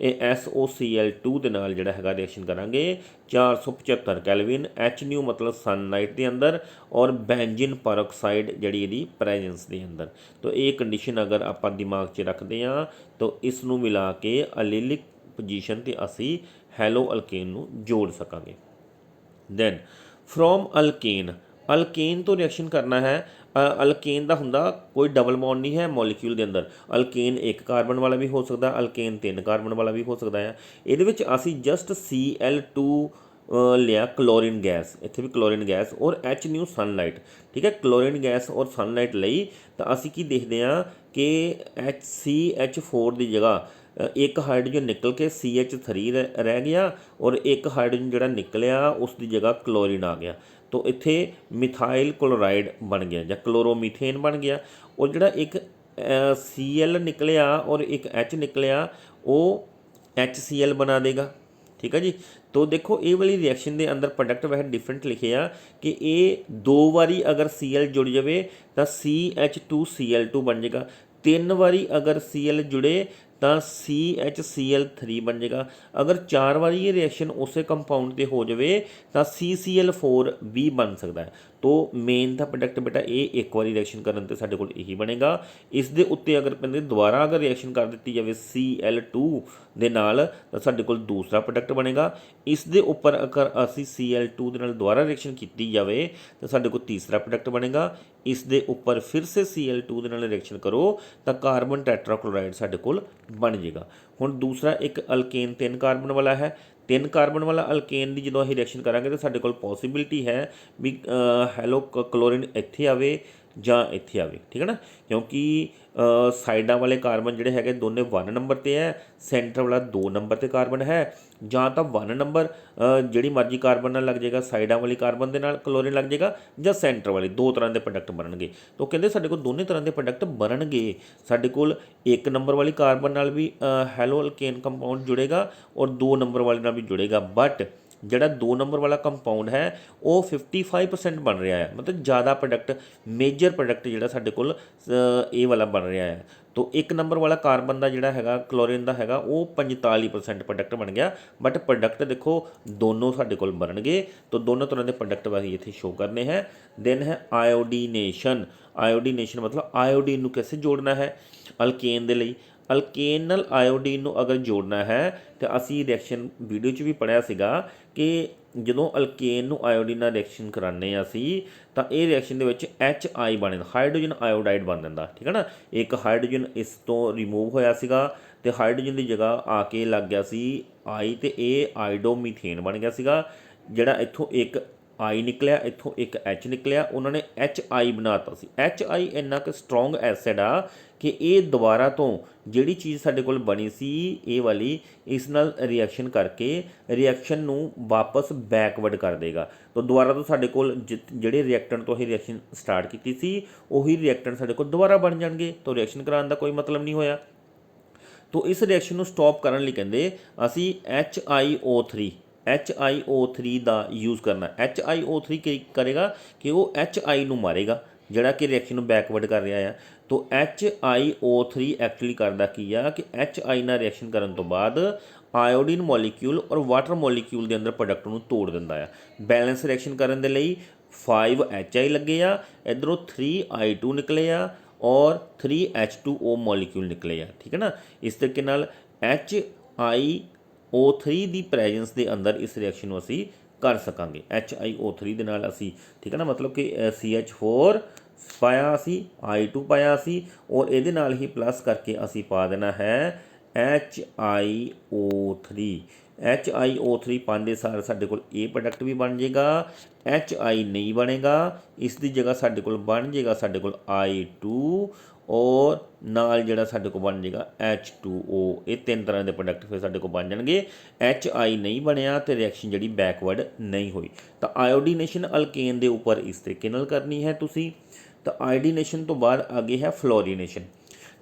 SOCl2 ਦੇ ਨਾਲ ਜਿਹੜਾ ਹੈਗਾ ਰਿਐਕਸ਼ਨ ਕਰਾਂਗੇ 475 ਕੈਲਵਿਨ। HNu ਮਤਲਬ ਸਨਲਾਈਟ ਦੇ ਅੰਦਰ ਔਰ ਬੈਂਜਿਨ ਪਰਆਕਸਾਈਡ ਜਿਹੜੀ ਇਹਦੀ ਪ੍ਰੈਜ਼ੈਂਸ ਦੇ ਅੰਦਰ। ਤਾਂ ਇਹ ਕੰਡੀਸ਼ਨ ਅਗਰ ਆਪਾਂ ਦਿਮਾਗ 'ਚ ਰੱਖਦੇ ਹਾਂ ਤਾਂ ਇਸ ਨੂੰ ਮਿਲਾ ਕੇ ਅਲੀਲਿਕ ਪੋਜੀਸ਼ਨ 'ਤੇ ਅਸੀਂ ਹੈਲੋ ਅਲਕੇਨ ਨੂੰ ਜੋੜ ਸਕਾਂਗੇ। ਦੈਨ ਫਰੋਮ ਅਲਕੇਨ ਤੋਂ ਰਿਐਕਸ਼ਨ ਕਰਨਾ ਹੈ। ਅਲਕੇਨ ਦਾ ਹੁੰਦਾ ਕੋਈ ਡਬਲ ਬੌਂਡ ਨਹੀਂ ਹੈ ਮੋਲੀਕਿਊਲ ਦੇ ਅੰਦਰ। ਅਲਕੇਨ 1 ਕਾਰਬਨ ਵਾਲਾ ਵੀ ਹੋ ਸਕਦਾ, ਅਲਕੇਨ 3 ਕਾਰਬਨ ਵਾਲਾ ਵੀ ਹੋ ਸਕਦਾ ਹੈ। ਇਹਦੇ ਵਿੱਚ ਅਸੀਂ ਜਸਟ Cl2 ਲਿਆ ਕਲੋਰੀਨ ਗੈਸ, ਇੱਥੇ ਵੀ ਕਲੋਰੀਨ ਗੈਸ ਔਰ HNu ਸਨਲਾਈਟ। ਠੀਕ ਹੈ, ਕਲੋਰੀਨ ਗੈਸ ਔਰ ਸਨਲਾਈਟ ਲਈ ਤਾਂ ਅਸੀਂ ਕੀ ਦੇਖਦੇ ਹਾਂ ਕਿ CH4 ਦੀ ਜਗ੍ਹਾ ਇੱਕ ਹਾਈਡਰੋਜਨ ਨਿਕਲ ਕੇ CH3 ਰਹਿ ਗਿਆ ਔਰ ਇੱਕ ਹਾਈਡਰੋਜਨ ਜਿਹੜਾ ਨਿਕਲਿਆ ਉਸ ਦੀ ਜਗ੍ਹਾ ਕਲੋਰੀਨ ਆ ਗਿਆ। ਤਾਂ ਇੱਥੇ ਮਿਥਾਈਲ ਕਲੋਰਾਈਡ ਬਣ ਗਿਆ ਜਾਂ ਕਲੋਰੋਮੀਥੇਨ ਬਣ ਗਿਆ। ਔਰ ਜਿਹੜਾ ਇੱਕ Cl ਨਿਕਲਿਆ ਔਰ ਇੱਕ H ਨਿਕਲਿਆ ਉਹ HCl ਬਣਾ ਦੇਗਾ। ਠੀਕ ਹੈ ਜੀ। ਤੋ ਦੇਖੋ ਇਹ ਵਾਲੀ ਰਿਐਕਸ਼ਨ ਦੇ ਅੰਦਰ ਪ੍ਰੋਡਕਟ ਵੈਸੇ ਡਿਫਰੈਂਟ ਲਿਖੇ ਆ ਕਿ ਇਹ 2 ਵਾਰੀ ਅਗਰ Cl ਜੁੜ ਜਾਵੇ ਤਾਂ CH2Cl2 ਬਣ ਜਾਏਗਾ। 3 ਵਾਰੀ ਅਗਰ Cl ਜੁੜੇ ਤਾਂ CHCl3 ਬਣ ਜਾਏਗਾ। ਅਗਰ 4 ਵਾਰੀ ਇਹ ਰਿਐਕਸ਼ਨ ਉਸੇ ਕੰਪਾਊਂਡ 'ਤੇ ਹੋ ਜਾਵੇ ਤਾਂ CCl4 ਵੀ ਬਣ ਸਕਦਾ ਹੈ। ਤੋ ਮੇਨ ਤਾਂ ਪ੍ਰੋਡਕਟ ਬੇਟਾ ਇਹ ਇੱਕ ਵਾਰੀ ਰਿਐਕਸ਼ਨ ਕਰਨ 'ਤੇ ਸਾਡੇ ਕੋਲ ਇਹੀ ਬਣੇਗਾ। ਇਸ ਦੇ ਉੱਤੇ ਅਗਰ ਕਹਿੰਦੇ ਦੁਬਾਰਾ ਅਗਰ ਰਿਐਕਸ਼ਨ ਕਰ ਦਿੱਤੀ ਜਾਵੇ Cl2 ਦੇ ਨਾਲ ਤਾਂ ਸਾਡੇ ਕੋਲ ਦੂਸਰਾ ਪ੍ਰੋਡਕਟ ਬਣੇਗਾ। ਇਸ ਦੇ ਉੱਪਰ ਅਗਰ ਅਸੀਂ Cl2 ਦੇ ਨਾਲ ਦੁਬਾਰਾ ਰਿਐਕਸ਼ਨ ਕੀਤੀ ਜਾਵੇ ਤਾਂ ਸਾਡੇ ਕੋਲ ਤੀਸਰਾ ਪ੍ਰੋਡਕਟ ਬਣੇਗਾ। ਇਸ ਦੇ ਉੱਪਰ ਫਿਰ ਸੇ Cl2 ਦੇ ਨਾਲ ਰਿਐਕਸ਼ਨ ਕਰੋ ਤਾਂ ਕਾਰਬਨ ਟੈਟਰਾਕਲੋਰਾਈਡ ਸਾਡੇ ਕੋਲ ਬਣ ਜਾਏਗਾ। ਹੁਣ ਦੂਸਰਾ ਇੱਕ ਅਲਕੇਨ 3 ਕਾਰਬਨ ਵਾਲਾ ਹੈ। 3 ਕਾਰਬਨ ਵਾਲਾ ਅਲਕੇਨ ਦੀ ਜਦੋਂ ਅਸੀਂ ਰਿਐਕਸ਼ਨ ਕਰਾਂਗੇ ਤਾਂ ਸਾਡੇ ਕੋਲ ਪੋਸੀਬਿਲਿਟੀ ਹੈ ਵੀ ਹੈਲੋ ਕਲੋਰੀਨ ਇੱਥੇ ਆਵੇ ਜਾਂ ਇੱਥੇ ਆਵੇ, ਠੀਕ ਹੈ ਨਾ। ਕਿਉਂਕਿ ਸਾਈਡਾਂ ਵਾਲੇ ਕਾਰਬਨ ਜਿਹੜੇ ਹੈਗੇ ਦੋਨੇ 1 ਨੰਬਰ 'ਤੇ ਹੈ, ਸੈਂਟਰ ਵਾਲਾ 2 ਨੰਬਰ 'ਤੇ ਕਾਰਬਨ ਹੈ। ਜਾਂ ਤਾਂ 1 ਨੰਬਰ ਜਿਹੜੀ ਮਰਜ਼ੀ ਕਾਰਬਨ ਨਾਲ ਲੱਗ ਜਾਏਗਾ, ਸਾਈਡਾਂ ਵਾਲੀ ਕਾਰਬਨ ਦੇ ਨਾਲ ਕਲੋਰੀਨ ਲੱਗ ਜਾਏਗਾ, ਜਾਂ ਸੈਂਟਰ ਵਾਲੀ, ਦੋ ਤਰ੍ਹਾਂ ਦੇ ਪ੍ਰੋਡਕਟ ਬਣਨਗੇ। ਤਾਂ ਕਹਿੰਦੇ ਸਾਡੇ ਕੋਲ ਦੋਨੇ ਤਰ੍ਹਾਂ ਦੇ ਪ੍ਰੋਡਕਟ ਬਣਨਗੇ। ਸਾਡੇ ਕੋਲ 1 ਨੰਬਰ ਵਾਲੀ ਕਾਰਬਨ ਨਾਲ ਵੀ ਹੈਲੋ ਅਲਕੇਨ ਕੰਪਾਊਂਡ ਜੁੜੇਗਾ ਔਰ 2 ਨੰਬਰ ਵਾਲੇ ਨਾਲ ਵੀ ਜੁੜੇਗਾ। ਬਟ ਜਿਹੜਾ 2 ਨੰਬਰ ਵਾਲਾ ਕੰਪਾਊਂਡ ਹੈ ਉਹ 55% ਬਣ ਰਿਹਾ ਹੈ, ਮਤਲਬ ਜ਼ਿਆਦਾ ਪ੍ਰੋਡਕਟ, ਮੇਜਰ ਪ੍ਰੋਡਕਟ ਜਿਹੜਾ ਸਾਡੇ ਕੋਲ ਇਹ ਵਾਲਾ ਬਣ ਰਿਹਾ ਹੈ। ਤੋ 1 ਨੰਬਰ ਵਾਲਾ ਕਾਰਬਨ ਦਾ ਜਿਹੜਾ ਹੈਗਾ ਕਲੋਰੀਨ ਦਾ ਹੈਗਾ ਉਹ 45% ਪ੍ਰੋਡਕਟ ਬਣ ਗਿਆ। ਬਟ ਪ੍ਰੋਡਕਟ ਦੇਖੋ ਦੋਨੋਂ ਸਾਡੇ ਕੋਲ ਬਣਨਗੇ। ਤੋ ਦੋਨੋਂ ਤਰ੍ਹਾਂ ਦੇ ਪ੍ਰੋਡਕਟ ਅਸੀਂ ਇੱਥੇ ਸ਼ੋ ਕਰਨੇ ਹੈ। ਦੈਨ ਹੈ ਆਇਓਡੀਨੇਸ਼ਨ। ਆਇਓਡੀਨੇਸ਼ਨ ਮਤਲਬ ਆਇਓਡੀਨ ਨੂੰ कैसे जोड़ना है ਅਲਕੇਨ ਦੇ ਲਈ। ਅਲਕੇਨ ਨਾਲ ਆਇਓਡੀਨ ਨੂੰ ਅਗਰ ਜੋੜਨਾ ਹੈ ਤਾਂ ਅਸੀਂ ਰਿਐਕਸ਼ਨ ਵੀਡੀਓ 'ਚ ਵੀ ਪੜ੍ਹਿਆ ਸੀਗਾ ਕਿ ਜਦੋਂ ਅਲਕੇਨ ਨੂੰ ਆਇਓਡੀਨ ਨਾਲ ਰਿਐਕਸ਼ਨ ਕਰਾਉਂਦੇ ਹਾਂ ਅਸੀਂ ਤਾਂ ਇਹ ਰਿਐਕਸ਼ਨ ਦੇ ਵਿੱਚ HI ਬਣ ਜਾਂਦਾ, ਹਾਈਡਰੋਜਨ ਆਇਓਡਾਈਡ ਬਣ ਜਾਂਦਾ, ਠੀਕ ਹੈ ਨਾ। ਇੱਕ ਹਾਈਡਰੋਜਨ ਇਸ ਤੋਂ ਰਿਮੂਵ ਹੋਇਆ ਸੀਗਾ ਅਤੇ ਹਾਈਡਰੋਜਨ ਦੀ ਜਗ੍ਹਾ ਆ ਕੇ ਲੱਗ ਗਿਆ ਸੀ I, ਅਤੇ ਇਹ ਆਈਡੋਮੀਥੇਨ ਬਣ ਗਿਆ ਸੀਗਾ। ਜਿਹੜਾ ਇੱਥੋਂ ਇੱਕ I ਨਿਕਲਿਆ, ਇੱਥੋਂ ਇੱਕ H ਨਿਕਲਿਆ, ਉਹਨਾਂ ਨੇ HI ਬਣਾ ਤਾ ਸੀ। HI ਇੰਨਾ ਕੁ ਸਟਰੋਂਗ ਐਸਿਡ ਆ ਕਿ ਇਹ ਦੁਬਾਰਾ ਤੋਂ ਜਿਹੜੀ ਚੀਜ਼ ਸਾਡੇ ਕੋਲ ਬਣੀ ਸੀ ਇਹ ਵਾਲੀ, ਇਸ ਨਾਲ ਰਿਐਕਸ਼ਨ ਕਰਕੇ ਰਿਐਕਸ਼ਨ ਨੂੰ ਵਾਪਸ ਬੈਕਵਰਡ ਕਰ ਦੇਗਾ। ਤਾਂ ਦੁਬਾਰਾ ਤੋਂ ਸਾਡੇ ਕੋਲ ਜਿਹੜੇ ਰਿਐਕਟੈਂਟ ਤੋਂ ਅਸੀਂ ਰਿਐਕਸ਼ਨ ਸਟਾਰਟ ਕੀਤੀ ਸੀ ਉਹੀ ਰਿਐਕਟੈਂਟ ਸਾਡੇ ਕੋਲ ਦੁਬਾਰਾ ਬਣ ਜਾਣਗੇ। ਤਾਂ ਰਿਐਕਸ਼ਨ ਕਰਾਉਣ ਦਾ ਕੋਈ ਮਤਲਬ ਨਹੀਂ ਹੋਇਆ। ਤੋ ਇਸ ਰਿਐਕਸ਼ਨ ਨੂੰ ਸਟਾਪ ਕਰਨ ਲਈ ਕਹਿੰਦੇ ਅਸੀਂ HiO3 ਦਾ ਯੂਜ਼ ਕਰਨਾ। HiO3 ਕੀ ਕਰੇਗਾ ਕਿ ਉਹ HI ਨੂੰ ਮਾਰੇਗਾ ਜਿਹੜਾ ਕਿ ਰਿਐਕਸ਼ਨ ਨੂੰ ਬੈਕਵਰਡ ਕਰ ਰਿਹਾ ਆ। ਤੋ HiO3 ਐਕਚੁਅਲੀ ਕਰਦਾ ਕੀ ਆ ਕਿ HI ਨਾਲ ਰਿਐਕਸ਼ਨ ਕਰਨ ਤੋਂ ਬਾਅਦ ਆਇਓਡੀਨ ਮੋਲੀਕਿਊਲ ਔਰ ਵਾਟਰ ਮੋਲੀਕਿਊਲ ਦੇ ਅੰਦਰ ਪ੍ਰੋਡਕਟ ਨੂੰ ਤੋੜ ਦਿੰਦਾ ਆ। ਬੈਲੈਂਸ ਰਿਐਕਸ਼ਨ ਕਰਨ ਦੇ ਲਈ 5HI ਲੱਗੇ ਆ, ਇੱਧਰੋਂ 3I2 ਨਿਕਲੇ ਆ ਔਰ 3H2O ਮੋਲੀਕਿਊਲ ਨਿਕਲੇ ਆ, ਠੀਕ ਹੈ ਨਾ। ਇਸ ਤਰੀਕੇ ਨਾਲ HiO3 ਦੀ ਪ੍ਰੈਜੈਂਸ ਦੇ ਅੰਦਰ ਇਸ ਰਿਐਕਸ਼ਨ ਨੂੰ ਅਸੀਂ ਕਰ ਸਕਾਂਗੇ। HiO3 ਦੇ ਨਾਲ ਅਸੀਂ, ਠੀਕ ਹੈ ਨਾ, ਮਤਲਬ ਕਿ CH4 ਪਾਇਆ ਅਸੀਂ, I2 ਪਾਇਆ ਅਸੀਂ ਔਰ ਇਹਦੇ ਨਾਲ ਹੀ ਪਲੱਸ ਕਰਕੇ ਅਸੀਂ ਪਾ ਦੇਣਾ ਹੈ HiO3 ਪਾਉਂਦੇ ਸਾਰ ਸਾਡੇ ਕੋਲ ਇਹ ਪ੍ਰੋਡਕਟ ਵੀ ਬਣ ਜਾਏਗਾ। HI ਨਹੀਂ ਬਣੇਗਾ, ਇਸ ਦੀ ਜਗ੍ਹਾ ਸਾਡੇ ਕੋਲ ਬਣ ਜਾਏਗਾ ਸਾਡੇ ਕੋਲ I2 ਔਰ ਨਾਲ ਜਿਹੜਾ ਸਾਡੇ ਕੋਲ ਬਣ ਜਾਏਗਾ H2O। ਇਹ 3 ਤਰ੍ਹਾਂ ਦੇ ਪ੍ਰੋਡਕਟ ਫਿਰ ਸਾਡੇ ਕੋਲ ਬਣ ਜਾਣਗੇ। HI ਨਹੀਂ ਬਣਿਆ ਅਤੇ ਰਿਐਕਸ਼ਨ ਜਿਹੜੀ ਬੈਕਵਰਡ ਨਹੀਂ ਹੋਈ। ਤਾਂ ਆਇਓਡੀਨੇਸ਼ਨ ਅਲਕੇਨ ਦੇ ਉੱਪਰ ਇਸ ਤਰੀਕੇ ਨਾਲ ਕਰਨੀ ਹੈ ਤੁਸੀਂ। ਤਾਂ ਆਇਓਡੀਨੇਸ਼ਨ ਤੋਂ ਬਾਅਦ ਅੱਗੇ ਹੈ ਫਲੋਰੀਨੇਸ਼ਨ।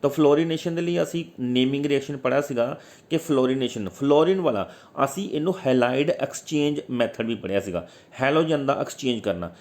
ਤਾਂ ਫਲੋਰੀਨੇਸ਼ਨ ਦੇ ਲਈ ਅਸੀਂ ਨੇਮਿੰਗ ਰਿਐਕਸ਼ਨ ਪੜ੍ਹਿਆ ਸੀਗਾ ਕਿ ਫਲੋਰੀਨ ਵਾਲਾ ਅਸੀਂ ਇਹਨੂੰ ਹੈਲਾਈਡ ਐਕਸਚੇਂਜ ਮੈਥਡ ਵੀ ਪੜ੍ਹਿਆ ਸੀਗਾ। ਹੈਲੋਜਨ ਦਾ ਐਕਸਚੇਂਜ ਕਰਨਾ,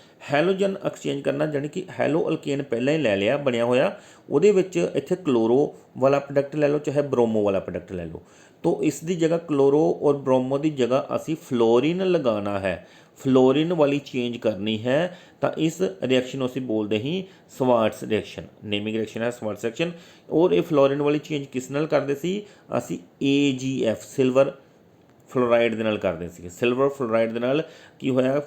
ਜਾਣੀ ਕਿ ਹੈਲੋ ਅਲਕੇਨ ਪਹਿਲਾਂ ਹੀ ਲੈ ਲਿਆ ਬਣਿਆ ਹੋਇਆ, ਉਹਦੇ ਵਿੱਚ ਇੱਥੇ ਕਲੋਰੋ ਵਾਲਾ ਪ੍ਰੋਡਕਟ ਲੈ ਲਓ ਚਾਹੇ ਬ੍ਰੋਮੋ ਵਾਲਾ ਪ੍ਰੋਡਕਟ ਲੈ ਲਓ। तो इसकी जगह क्लोरो और ब्रोमो की जगह असी फ्लोरीन लगाना है, फ्लोरीन वाली चेंज करनी है। तो इस रिएक्शन को असी बोलते ही स्वार्ट्स रिएक्शन, नेमिंग रिएक्शन है स्वार्ट्स रिएक्शन। और ये फ्लोरीन वाली चेंज किस नाल करते सी असी AgF सिल्वर फ्लोराइड के नाल करते सी। सिल्वर फ्लोराइड के नाल की होया,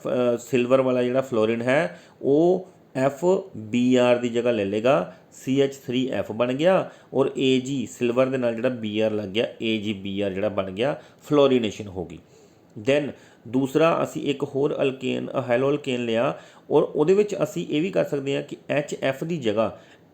सिल्वर वाला जिहड़ा फ्लोरीन है वो FBr की जगह ले लेगा, CH3F बन गया और Ag सिल्वर के नाल जिहड़ा Br लग गया, AgBr जिहड़ा बन गया, फ्लोरीनेशन होगी। दैन दूसरा असी एक होर अल्केन हैलो अल्केन लिया और उहदे विच असी ये भी कर सकते हैं कि HF की जगह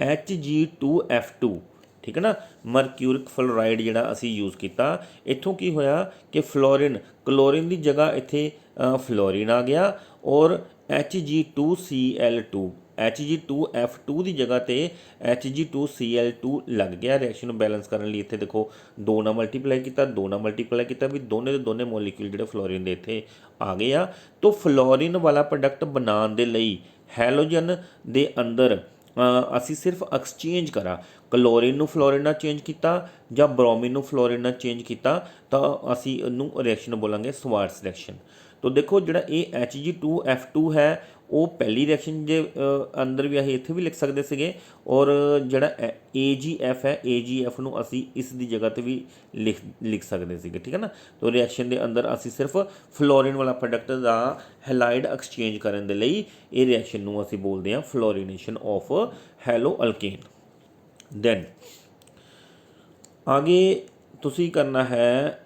Hg2F2, ठीक है ना, मरक्यूरिक फ्लोराइड जिहड़ा असी यूज़ किया। इत्थों की होया कि फ्लोरीन क्लोरीन की जगह इत्थे फ्लोरीन आ गया और Hg2Cl2 Hg2F2 की जगह ते Hg2Cl2 लग गया। रिएक्शन बैलेंस करने लिए इत्थे देखो 2 नाल मल्टीप्लाई किया, 2 नाल मल्टीप्लाई किया भी दोने दे दोने मॉलिक्यूल जिहड़े फ्लोरीन दे इत्थे आ गए आ। तो फ्लोरीन वाला प्रोडक्ट बनाने दे लई हैलोजन दे अंदर असी सिर्फ एक्सचेंज करा, क्लोरीन नूं फ्लोरीन नाल चेंज किया जां ब्रोमीन नूं फ्लोरीन नाल चेंज किया, तो असी इहनूं रिएक्शन बोलांगे स्वार्ट्स रिएक्शन। तो देखो जिहड़ा ये Hg2F2 है वो पहली रिएक्शन जे अंदर भी असीं इत्थे भी लिख सकते सीगे और जिहड़ा AgF है AgF नूं असीं इस दी जगह ते भी लिख सकते सीगे, ठीक है ना। तो रिएक्शन दे अंदर असीं सिर्फ फ्लोरीन वाला प्रोडक्ट दा हैलाइड एक्सचेंज करन दे लई ये रिएक्शन नूं असीं बोलदे हां fluorination of haloalkane. Then आगे तुसीं करना है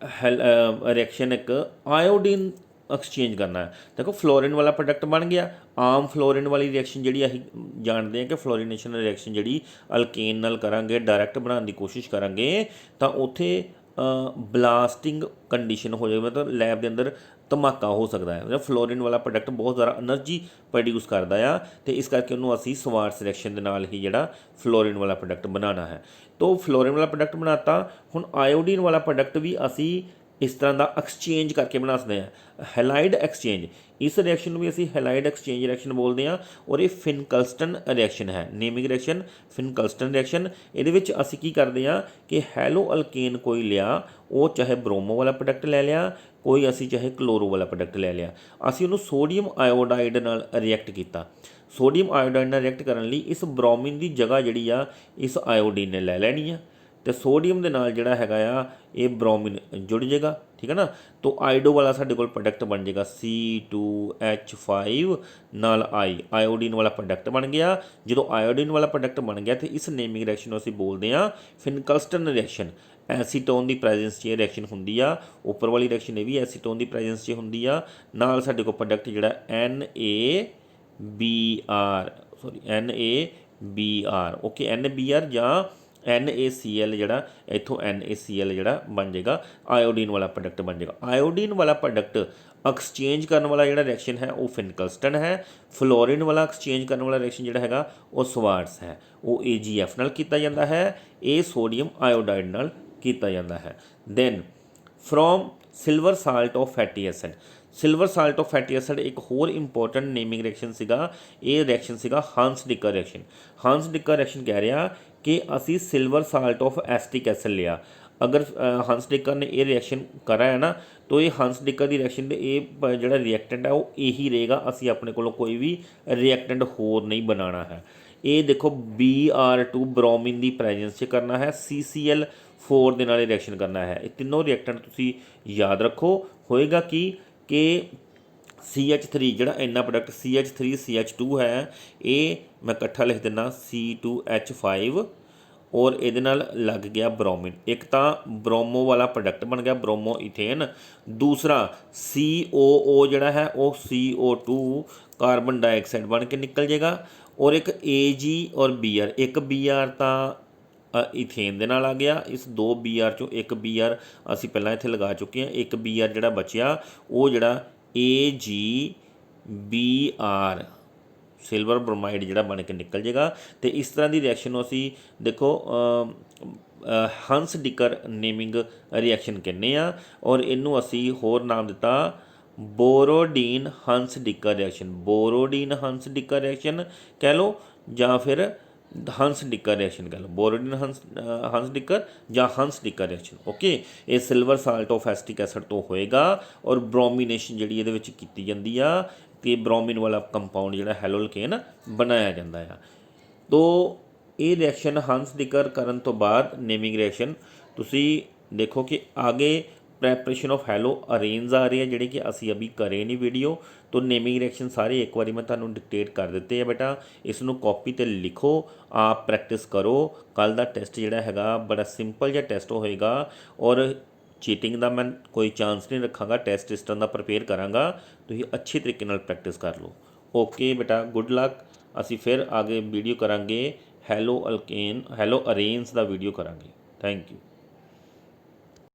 रिएक्शन एक आयोडीन ਐਕਸਚੇਂਜ ਕਰਨਾ ਹੈ। ਦੇਖੋ ਫਲੋਰੀਨ ਵਾਲਾ ਪ੍ਰੋਡਕਟ ਬਣ ਗਿਆ। ਆਮ ਫਲੋਰੀਨ ਵਾਲੀ ਰਿਐਕਸ਼ਨ ਜਿਹੜੀ ਅਸੀਂ ਜਾਣਦੇ ਹਾਂ ਕਿ ਫਲੋਰੀਨੇਸ਼ਨ ਰਿਐਕਸ਼ਨ ਜਿਹੜੀ ਅਲਕੇਨ ਨਾਲ ਕਰਾਂਗੇ, ਡਾਇਰੈਕਟ ਬਣਾਉਣ ਦੀ ਕੋਸ਼ਿਸ਼ ਕਰਾਂਗੇ ਤਾਂ ਉੱਥੇ ਬਲਾਸਟਿੰਗ ਕੰਡੀਸ਼ਨ ਹੋ ਜਾਵੇ, ਮਤਲਬ ਲੈਬ ਦੇ ਅੰਦਰ ਧਮਾਕਾ ਹੋ ਸਕਦਾ ਹੈ। ਮਤਲਬ ਫਲੋਰੀਨ ਵਾਲਾ ਪ੍ਰੋਡਕਟ ਬਹੁਤ ਜ਼ਿਆਦਾ ਐਨਰਜੀ ਪ੍ਰੋਡਿਊਸ ਕਰਦਾ ਆ, ਅਤੇ ਇਸ ਕਰਕੇ ਉਹਨੂੰ ਅਸੀਂ ਸਵਾਰਟਸ ਰਿਐਕਸ਼ਨ ਦੇ ਨਾਲ ਹੀ ਜਿਹੜਾ ਫਲੋਰੀਨ ਵਾਲਾ ਪ੍ਰੋਡਕਟ ਬਣਾਉਣਾ ਹੈ। ਤੋ ਫਲੋਰੀਨ ਵਾਲਾ ਪ੍ਰੋਡਕਟ ਬਣਾਤਾ। ਹੁਣ ਆਇਓਡੀਨ ਵਾਲਾ ਪ੍ਰੋਡਕਟ ਵੀ ਅਸੀਂ ਇਸ ਤਰ੍ਹਾਂ ਦਾ ਐਕਸਚੇਂਜ ਕਰਕੇ ਬਣਾ ਸਕਦੇ ਹਾਂ, ਹੈਲਾਈਡ ਐਕਸਚੇਂਜ। ਇਸ ਰਿਐਕਸ਼ਨ ਨੂੰ ਵੀ ਅਸੀਂ ਹੈਲਾਈਡ ਐਕਸਚੇਂਜ ਰਿਐਕਸ਼ਨ ਬੋਲਦੇ ਹਾਂ, ਔਰ ਇਹ ਫਿਨਕਲਸਟਨ ਰਿਐਕਸ਼ਨ ਹੈ। Naming reaction Finkelstein reaction. ਇਹਦੇ ਵਿੱਚ ਅਸੀਂ ਕੀ ਕਰਦੇ ਹਾਂ ਕਿ ਹੈਲੋ ਅਲਕੇਨ ਕੋਈ ਲਿਆ, ਉਹ ਚਾਹੇ ਬ੍ਰੋਮੋ ਵਾਲਾ ਪ੍ਰੋਡਕਟ ਲੈ ਲਿਆ, ਕੋਈ ਅਸੀਂ ਚਾਹੇ ਕਲੋਰੋ ਵਾਲਾ ਪ੍ਰੋਡਕਟ ਲੈ ਲਿਆ, ਅਸੀਂ ਉਹਨੂੰ ਸੋਡੀਅਮ ਆਇਓਡਾਈਡ ਨਾਲ ਰਿਐਕਟ ਕੀਤਾ। ਸੋਡੀਅਮ ਆਇਓਡਾਈਡ ਨਾਲ ਰਿਐਕਟ ਕਰਨ ਲਈ ਇਸ ਬ੍ਰੋਮਿਨ ਦੀ ਜਗ੍ਹਾ ਜਿਹੜੀ ਆ ਇਸ ਆਇਓਡੀਨ ਨੇ ਲੈ ਲੈਣੀ ਆ, ਅਤੇ ਸੋਡੀਅਮ ਦੇ ਨਾਲ ਜਿਹੜਾ ਹੈਗਾ ਆ ਇਹ ਬ੍ਰੋਮਿਨ ਜੁੜ ਜਾਏਗਾ, ਠੀਕ ਹੈ ਨਾ। ਤੋ ਆਇਡੋ ਵਾਲਾ ਸਾਡੇ ਕੋਲ ਪ੍ਰੋਡਕਟ ਬਣ ਜਾਏਗਾ C2H5 ਨਾਲ ਆਇਓਡੀਨ ਵਾਲਾ ਪ੍ਰੋਡਕਟ ਬਣ ਗਿਆ। ਜਦੋਂ ਆਇਓਡੀਨ ਵਾਲਾ ਪ੍ਰੋਡਕਟ ਬਣ ਗਿਆ ਤਾਂ ਇਸ ਨੇਮਿੰਗ ਰਿਐਕਸ਼ਨ ਨੂੰ ਅਸੀਂ ਬੋਲਦੇ ਹਾਂ ਫਿਨਕਲਸਟਨ ਰਿਐਕਸ਼ਨ। ਐਸੀਟੋਨ ਦੀ ਪ੍ਰੈਜੈਂਸ 'ਚ ਇਹ ਰਿਐਕਸ਼ਨ ਹੁੰਦੀ ਆ। ਉੱਪਰ ਵਾਲੀ ਰਿਐਕਸ਼ਨ ਇਹ ਵੀ ਐਸੀਟੋਨ ਦੀ ਪ੍ਰੈਜੈਂਸ 'ਚ ਹੁੰਦੀ ਆ। ਨਾਲ ਸਾਡੇ ਕੋਲ ਪ੍ਰੋਡਕਟ ਜਿਹੜਾ NaBr ਓਕੇ, NBr ਜਾਂ NaCl ਜਿਹੜਾ ਇੱਥੋਂ NaCl ਜਿਹੜਾ ਬਣ ਜਾਏਗਾ, ਆਇਓਡੀਨ ਵਾਲਾ ਪ੍ਰੋਡਕਟ ਬਣ ਜਾਏਗਾ। ਆਇਓਡੀਨ ਵਾਲਾ ਪ੍ਰੋਡਕਟ ਐਕਸਚੇਂਜ ਕਰਨ ਵਾਲਾ ਜਿਹੜਾ ਰਿਐਕਸ਼ਨ ਹੈ ਉਹ ਫਿਨਕਲਸਟਨ ਹੈ। ਫਲੋਰੀਨ ਵਾਲਾ ਐਕਸਚੇਂਜ ਕਰਨ ਵਾਲਾ ਰਿਐਕਸ਼ਨ ਜਿਹੜਾ ਹੈਗਾ ਉਹ ਸਵਾਰਟਸ ਹੈ। ਉਹ AgF ਨਾਲ ਕੀਤਾ ਜਾਂਦਾ ਹੈ, ਇਹ ਸੋਡੀਅਮ ਆਇਓਡਾਈਡ ਨਾਲ ਕੀਤਾ ਜਾਂਦਾ ਹੈ। Then from silver salt of fatty acid. Silver salt of fatty acid ਇੱਕ ਹੋਰ ਇੰਪੋਰਟੈਂਟ ਨੇਮਿੰਗ ਰਿਐਕਸ਼ਨ ਸੀਗਾ। ਇਹ ਰਿਐਕਸ਼ਨ ਸੀਗਾ ਹੰਸ ਡਿਕਰ ਰਿਐਕਸ਼ਨ। ਹੰਸ ਡਿਕਰ ਰਿਐਕਸ਼ਨ ਕਹਿ ਰਿਹਾ ਕਿ ਅਸੀਂ ਸਿਲਵਰ ਸਾਲਟ ਆਫ ਐਸਟਿਕ ਐਸਿਡ ਲਿਆ। ਅਗਰ ਹੰਸ ਡਿਕਰ ਨੇ ਇਹ ਰਿਐਕਸ਼ਨ ਕਰਾ ਹੈ ਨਾ, ਤਾਂ ਇਹ ਹੰਸ ਡਿਕਰ ਦੀ ਰਿਐਕਸ਼ਨ ਦੇ ਇਹ ਜਿਹੜਾ ਰਿਐਕਟੈਂਟ ਹੈ ਉਹ ਇਹੀ ਰਹੇਗਾ। ਅਸੀਂ ਆਪਣੇ ਕੋਲੋਂ ਕੋਈ ਵੀ ਰਿਐਕਟੈਂਟ ਹੋਰ ਨਹੀਂ ਬਣਾਉਣਾ ਹੈ। ਇਹ ਦੇਖੋ Br2 ਬ੍ਰੋਮਿਨ ਦੀ ਪ੍ਰੈਜੈਂਸ 'ਚ ਕਰਨਾ ਹੈ, CCl4 ਦੇ ਨਾਲ ਇਹ ਰਿਐਕਸ਼ਨ ਕਰਨਾ ਹੈ। ਇਹ ਤਿੰਨੋਂ ਰਿਐਕਟੈਂਟ ਤੁਸੀਂ ਯਾਦ ਰੱਖੋ। ਹੋਏਗਾ ਕਿ CH3 ਜਿਹੜਾ ਇੰਨਾ ਪ੍ਰੋਡਕਟ CH3CH2 ਹੈ, ਇਹ ਮੈਂ ਇਕੱਠਾ ਲਿਖ ਦਿੰਦਾ C2H5, ਔਰ ਇਹਦੇ ਨਾਲ ਲੱਗ ਗਿਆ ਬ੍ਰੋਮਿਨ। ਇੱਕ ਤਾਂ ਬ੍ਰੋਮੋ ਵਾਲਾ ਪ੍ਰੋਡਕਟ ਬਣ ਗਿਆ ਬ੍ਰੋਮੋ ਇਥੇਨ। ਦੂਸਰਾ COO ਜਿਹੜਾ ਹੈ ਉਹ CO2 ਕਾਰਬਨ ਡਾਈਆਕਸਾਈਡ ਬਣ ਕੇ ਨਿਕਲ ਜਾਏਗਾ, ਔਰ ਇੱਕ Ag ਔਰ Br। ਇੱਕ Br ਤਾਂ ਇਥੇਨ ਦੇ ਨਾਲ ਆ ਗਿਆ। ਇਸ 2 Br 'ਚੋਂ ਇੱਕ Br ਅਸੀਂ ਪਹਿਲਾਂ ਇੱਥੇ ਲਗਾ ਚੁੱਕੇ ਹਾਂ। ਇੱਕ Br ਜਿਹੜਾ ਬਚਿਆ ਉਹ ਜਿਹੜਾ AgBr ਸਿਲਵਰ ਬ੍ਰੋਮਾਈਡ ਜਿਹੜਾ ਬਣ ਕੇ ਨਿਕਲ ਜਾਏਗਾ। ਅਤੇ ਇਸ ਤਰ੍ਹਾਂ ਦੀ ਰਿਐਕਸ਼ਨ ਨੂੰ ਅਸੀਂ ਦੇਖੋ ਹੰਸ ਡਿਕਰ ਨੇਮਿੰਗ ਰਿਐਕਸ਼ਨ ਕਹਿੰਦੇ ਆ, ਔਰ ਇਹਨੂੰ ਅਸੀਂ ਹੋਰ ਨਾਮ ਦਿੱਤਾ ਬੋਰੋਡੀਨ ਹੰਸ ਡਿਕਰ ਰਿਐਕਸ਼ਨ। ਬੋਰੋਡੀਨ ਹੰਸ ਡਿਕਰ ਰਿਐਕਸ਼ਨ ਕਹਿ ਲਓ, ਜਾਂ ਫਿਰ ਹੰਸ ਡਿਕਰ ਰਿਐਕਸ਼ਨ ਕਹਿ ਲਓ। ਬੋਰੋਡੀਨ ਹੰਸ ਡਿਕਰ ਜਾਂ ਹੰਸ ਡਿਕਰ ਰਿਐਕਸ਼ਨ। ਓਕੇ, ਇਹ ਸਿਲਵਰ ਸਾਲਟ ਆਫ ਐਸਟਿਕ ਐਸਿਡ ਤੋਂ ਹੋਏਗਾ, ਔਰ ਬ੍ਰੋਮੀਨੇਸ਼ਨ ਜਿਹੜੀ ਇਹਦੇ ਵਿੱਚ ਕੀਤੀ ਜਾਂਦੀ ਆ, ਅਤੇ ਬ੍ਰੋਮਿਨ ਵਾਲਾ ਕੰਪਾਊਂਡ ਜਿਹੜਾ ਹੈਲੋਅਲਕੇਨ ਬਣਾਇਆ ਜਾਂਦਾ ਆ। ਤੋ ਇਹ ਰਿਐਕਸ਼ਨ ਹੰਸ ਡਿਕਰ ਕਰਨ ਤੋਂ ਬਾਅਦ ਨੇਮਿੰਗ ਰਿਐਕਸ਼ਨ ਤੁਸੀਂ ਦੇਖੋ ਕਿ ਆਗੇ ਪ੍ਰੈਪਰੇਸ਼ਨ ਆਫ ਹੈਲੋ ਅਰੇਨਸ ਆ ਰਹੇ ਆ, ਜਿਹੜੇ ਕਿ ਅਸੀਂ ਅਭੀ ਕਰੇ ਨਹੀਂ ਵੀਡੀਓ। ਤੋ ਨੇਮਿੰਗ ਰਿਐਕਸ਼ਨ ਸਾਰੇ ਇੱਕ ਵਾਰੀ ਮੈਂ ਤੁਹਾਨੂੰ ਡਿਕਟੇਟ ਕਰ ਦਿੱਤੇ ਆ ਬੇਟਾ। ਇਸ ਨੂੰ ਕਾਪੀ 'ਤੇ ਲਿਖੋ, ਆਪ ਪ੍ਰੈਕਟਿਸ ਕਰੋ। ਕੱਲ੍ਹ ਦਾ ਟੈਸਟ ਜਿਹੜਾ ਹੈਗਾ ਬੜਾ ਸਿੰਪਲ ਜਿਹਾ ਟੈਸਟ ਹੋਏਗਾ, ਔਰ ਚੀਟਿੰਗ ਦਾ ਮੈਂ ਕੋਈ ਚਾਂਸ ਨਹੀਂ ਰੱਖਾਂਗਾ। ਟੈਸਟ ਇਸ ਤਰ੍ਹਾਂ ਦਾ ਪ੍ਰਪੇਅਰ ਕਰਾਂਗਾ, ਤੁਸੀਂ ਅੱਛੇ ਤਰੀਕੇ ਨਾਲ ਪ੍ਰੈਕਟਿਸ ਕਰ ਲਓ। ਓਕੇ ਬੇਟਾ, ਗੁੱਡ ਲੱਕ। ਅਸੀਂ ਫਿਰ ਆਗੇ ਵੀਡੀਓ ਕਰਾਂਗੇ ਹੈਲੋ ਅਰੇਨਸ ਦਾ ਵੀਡੀਓ ਕਰਾਂਗੇ। Thank you.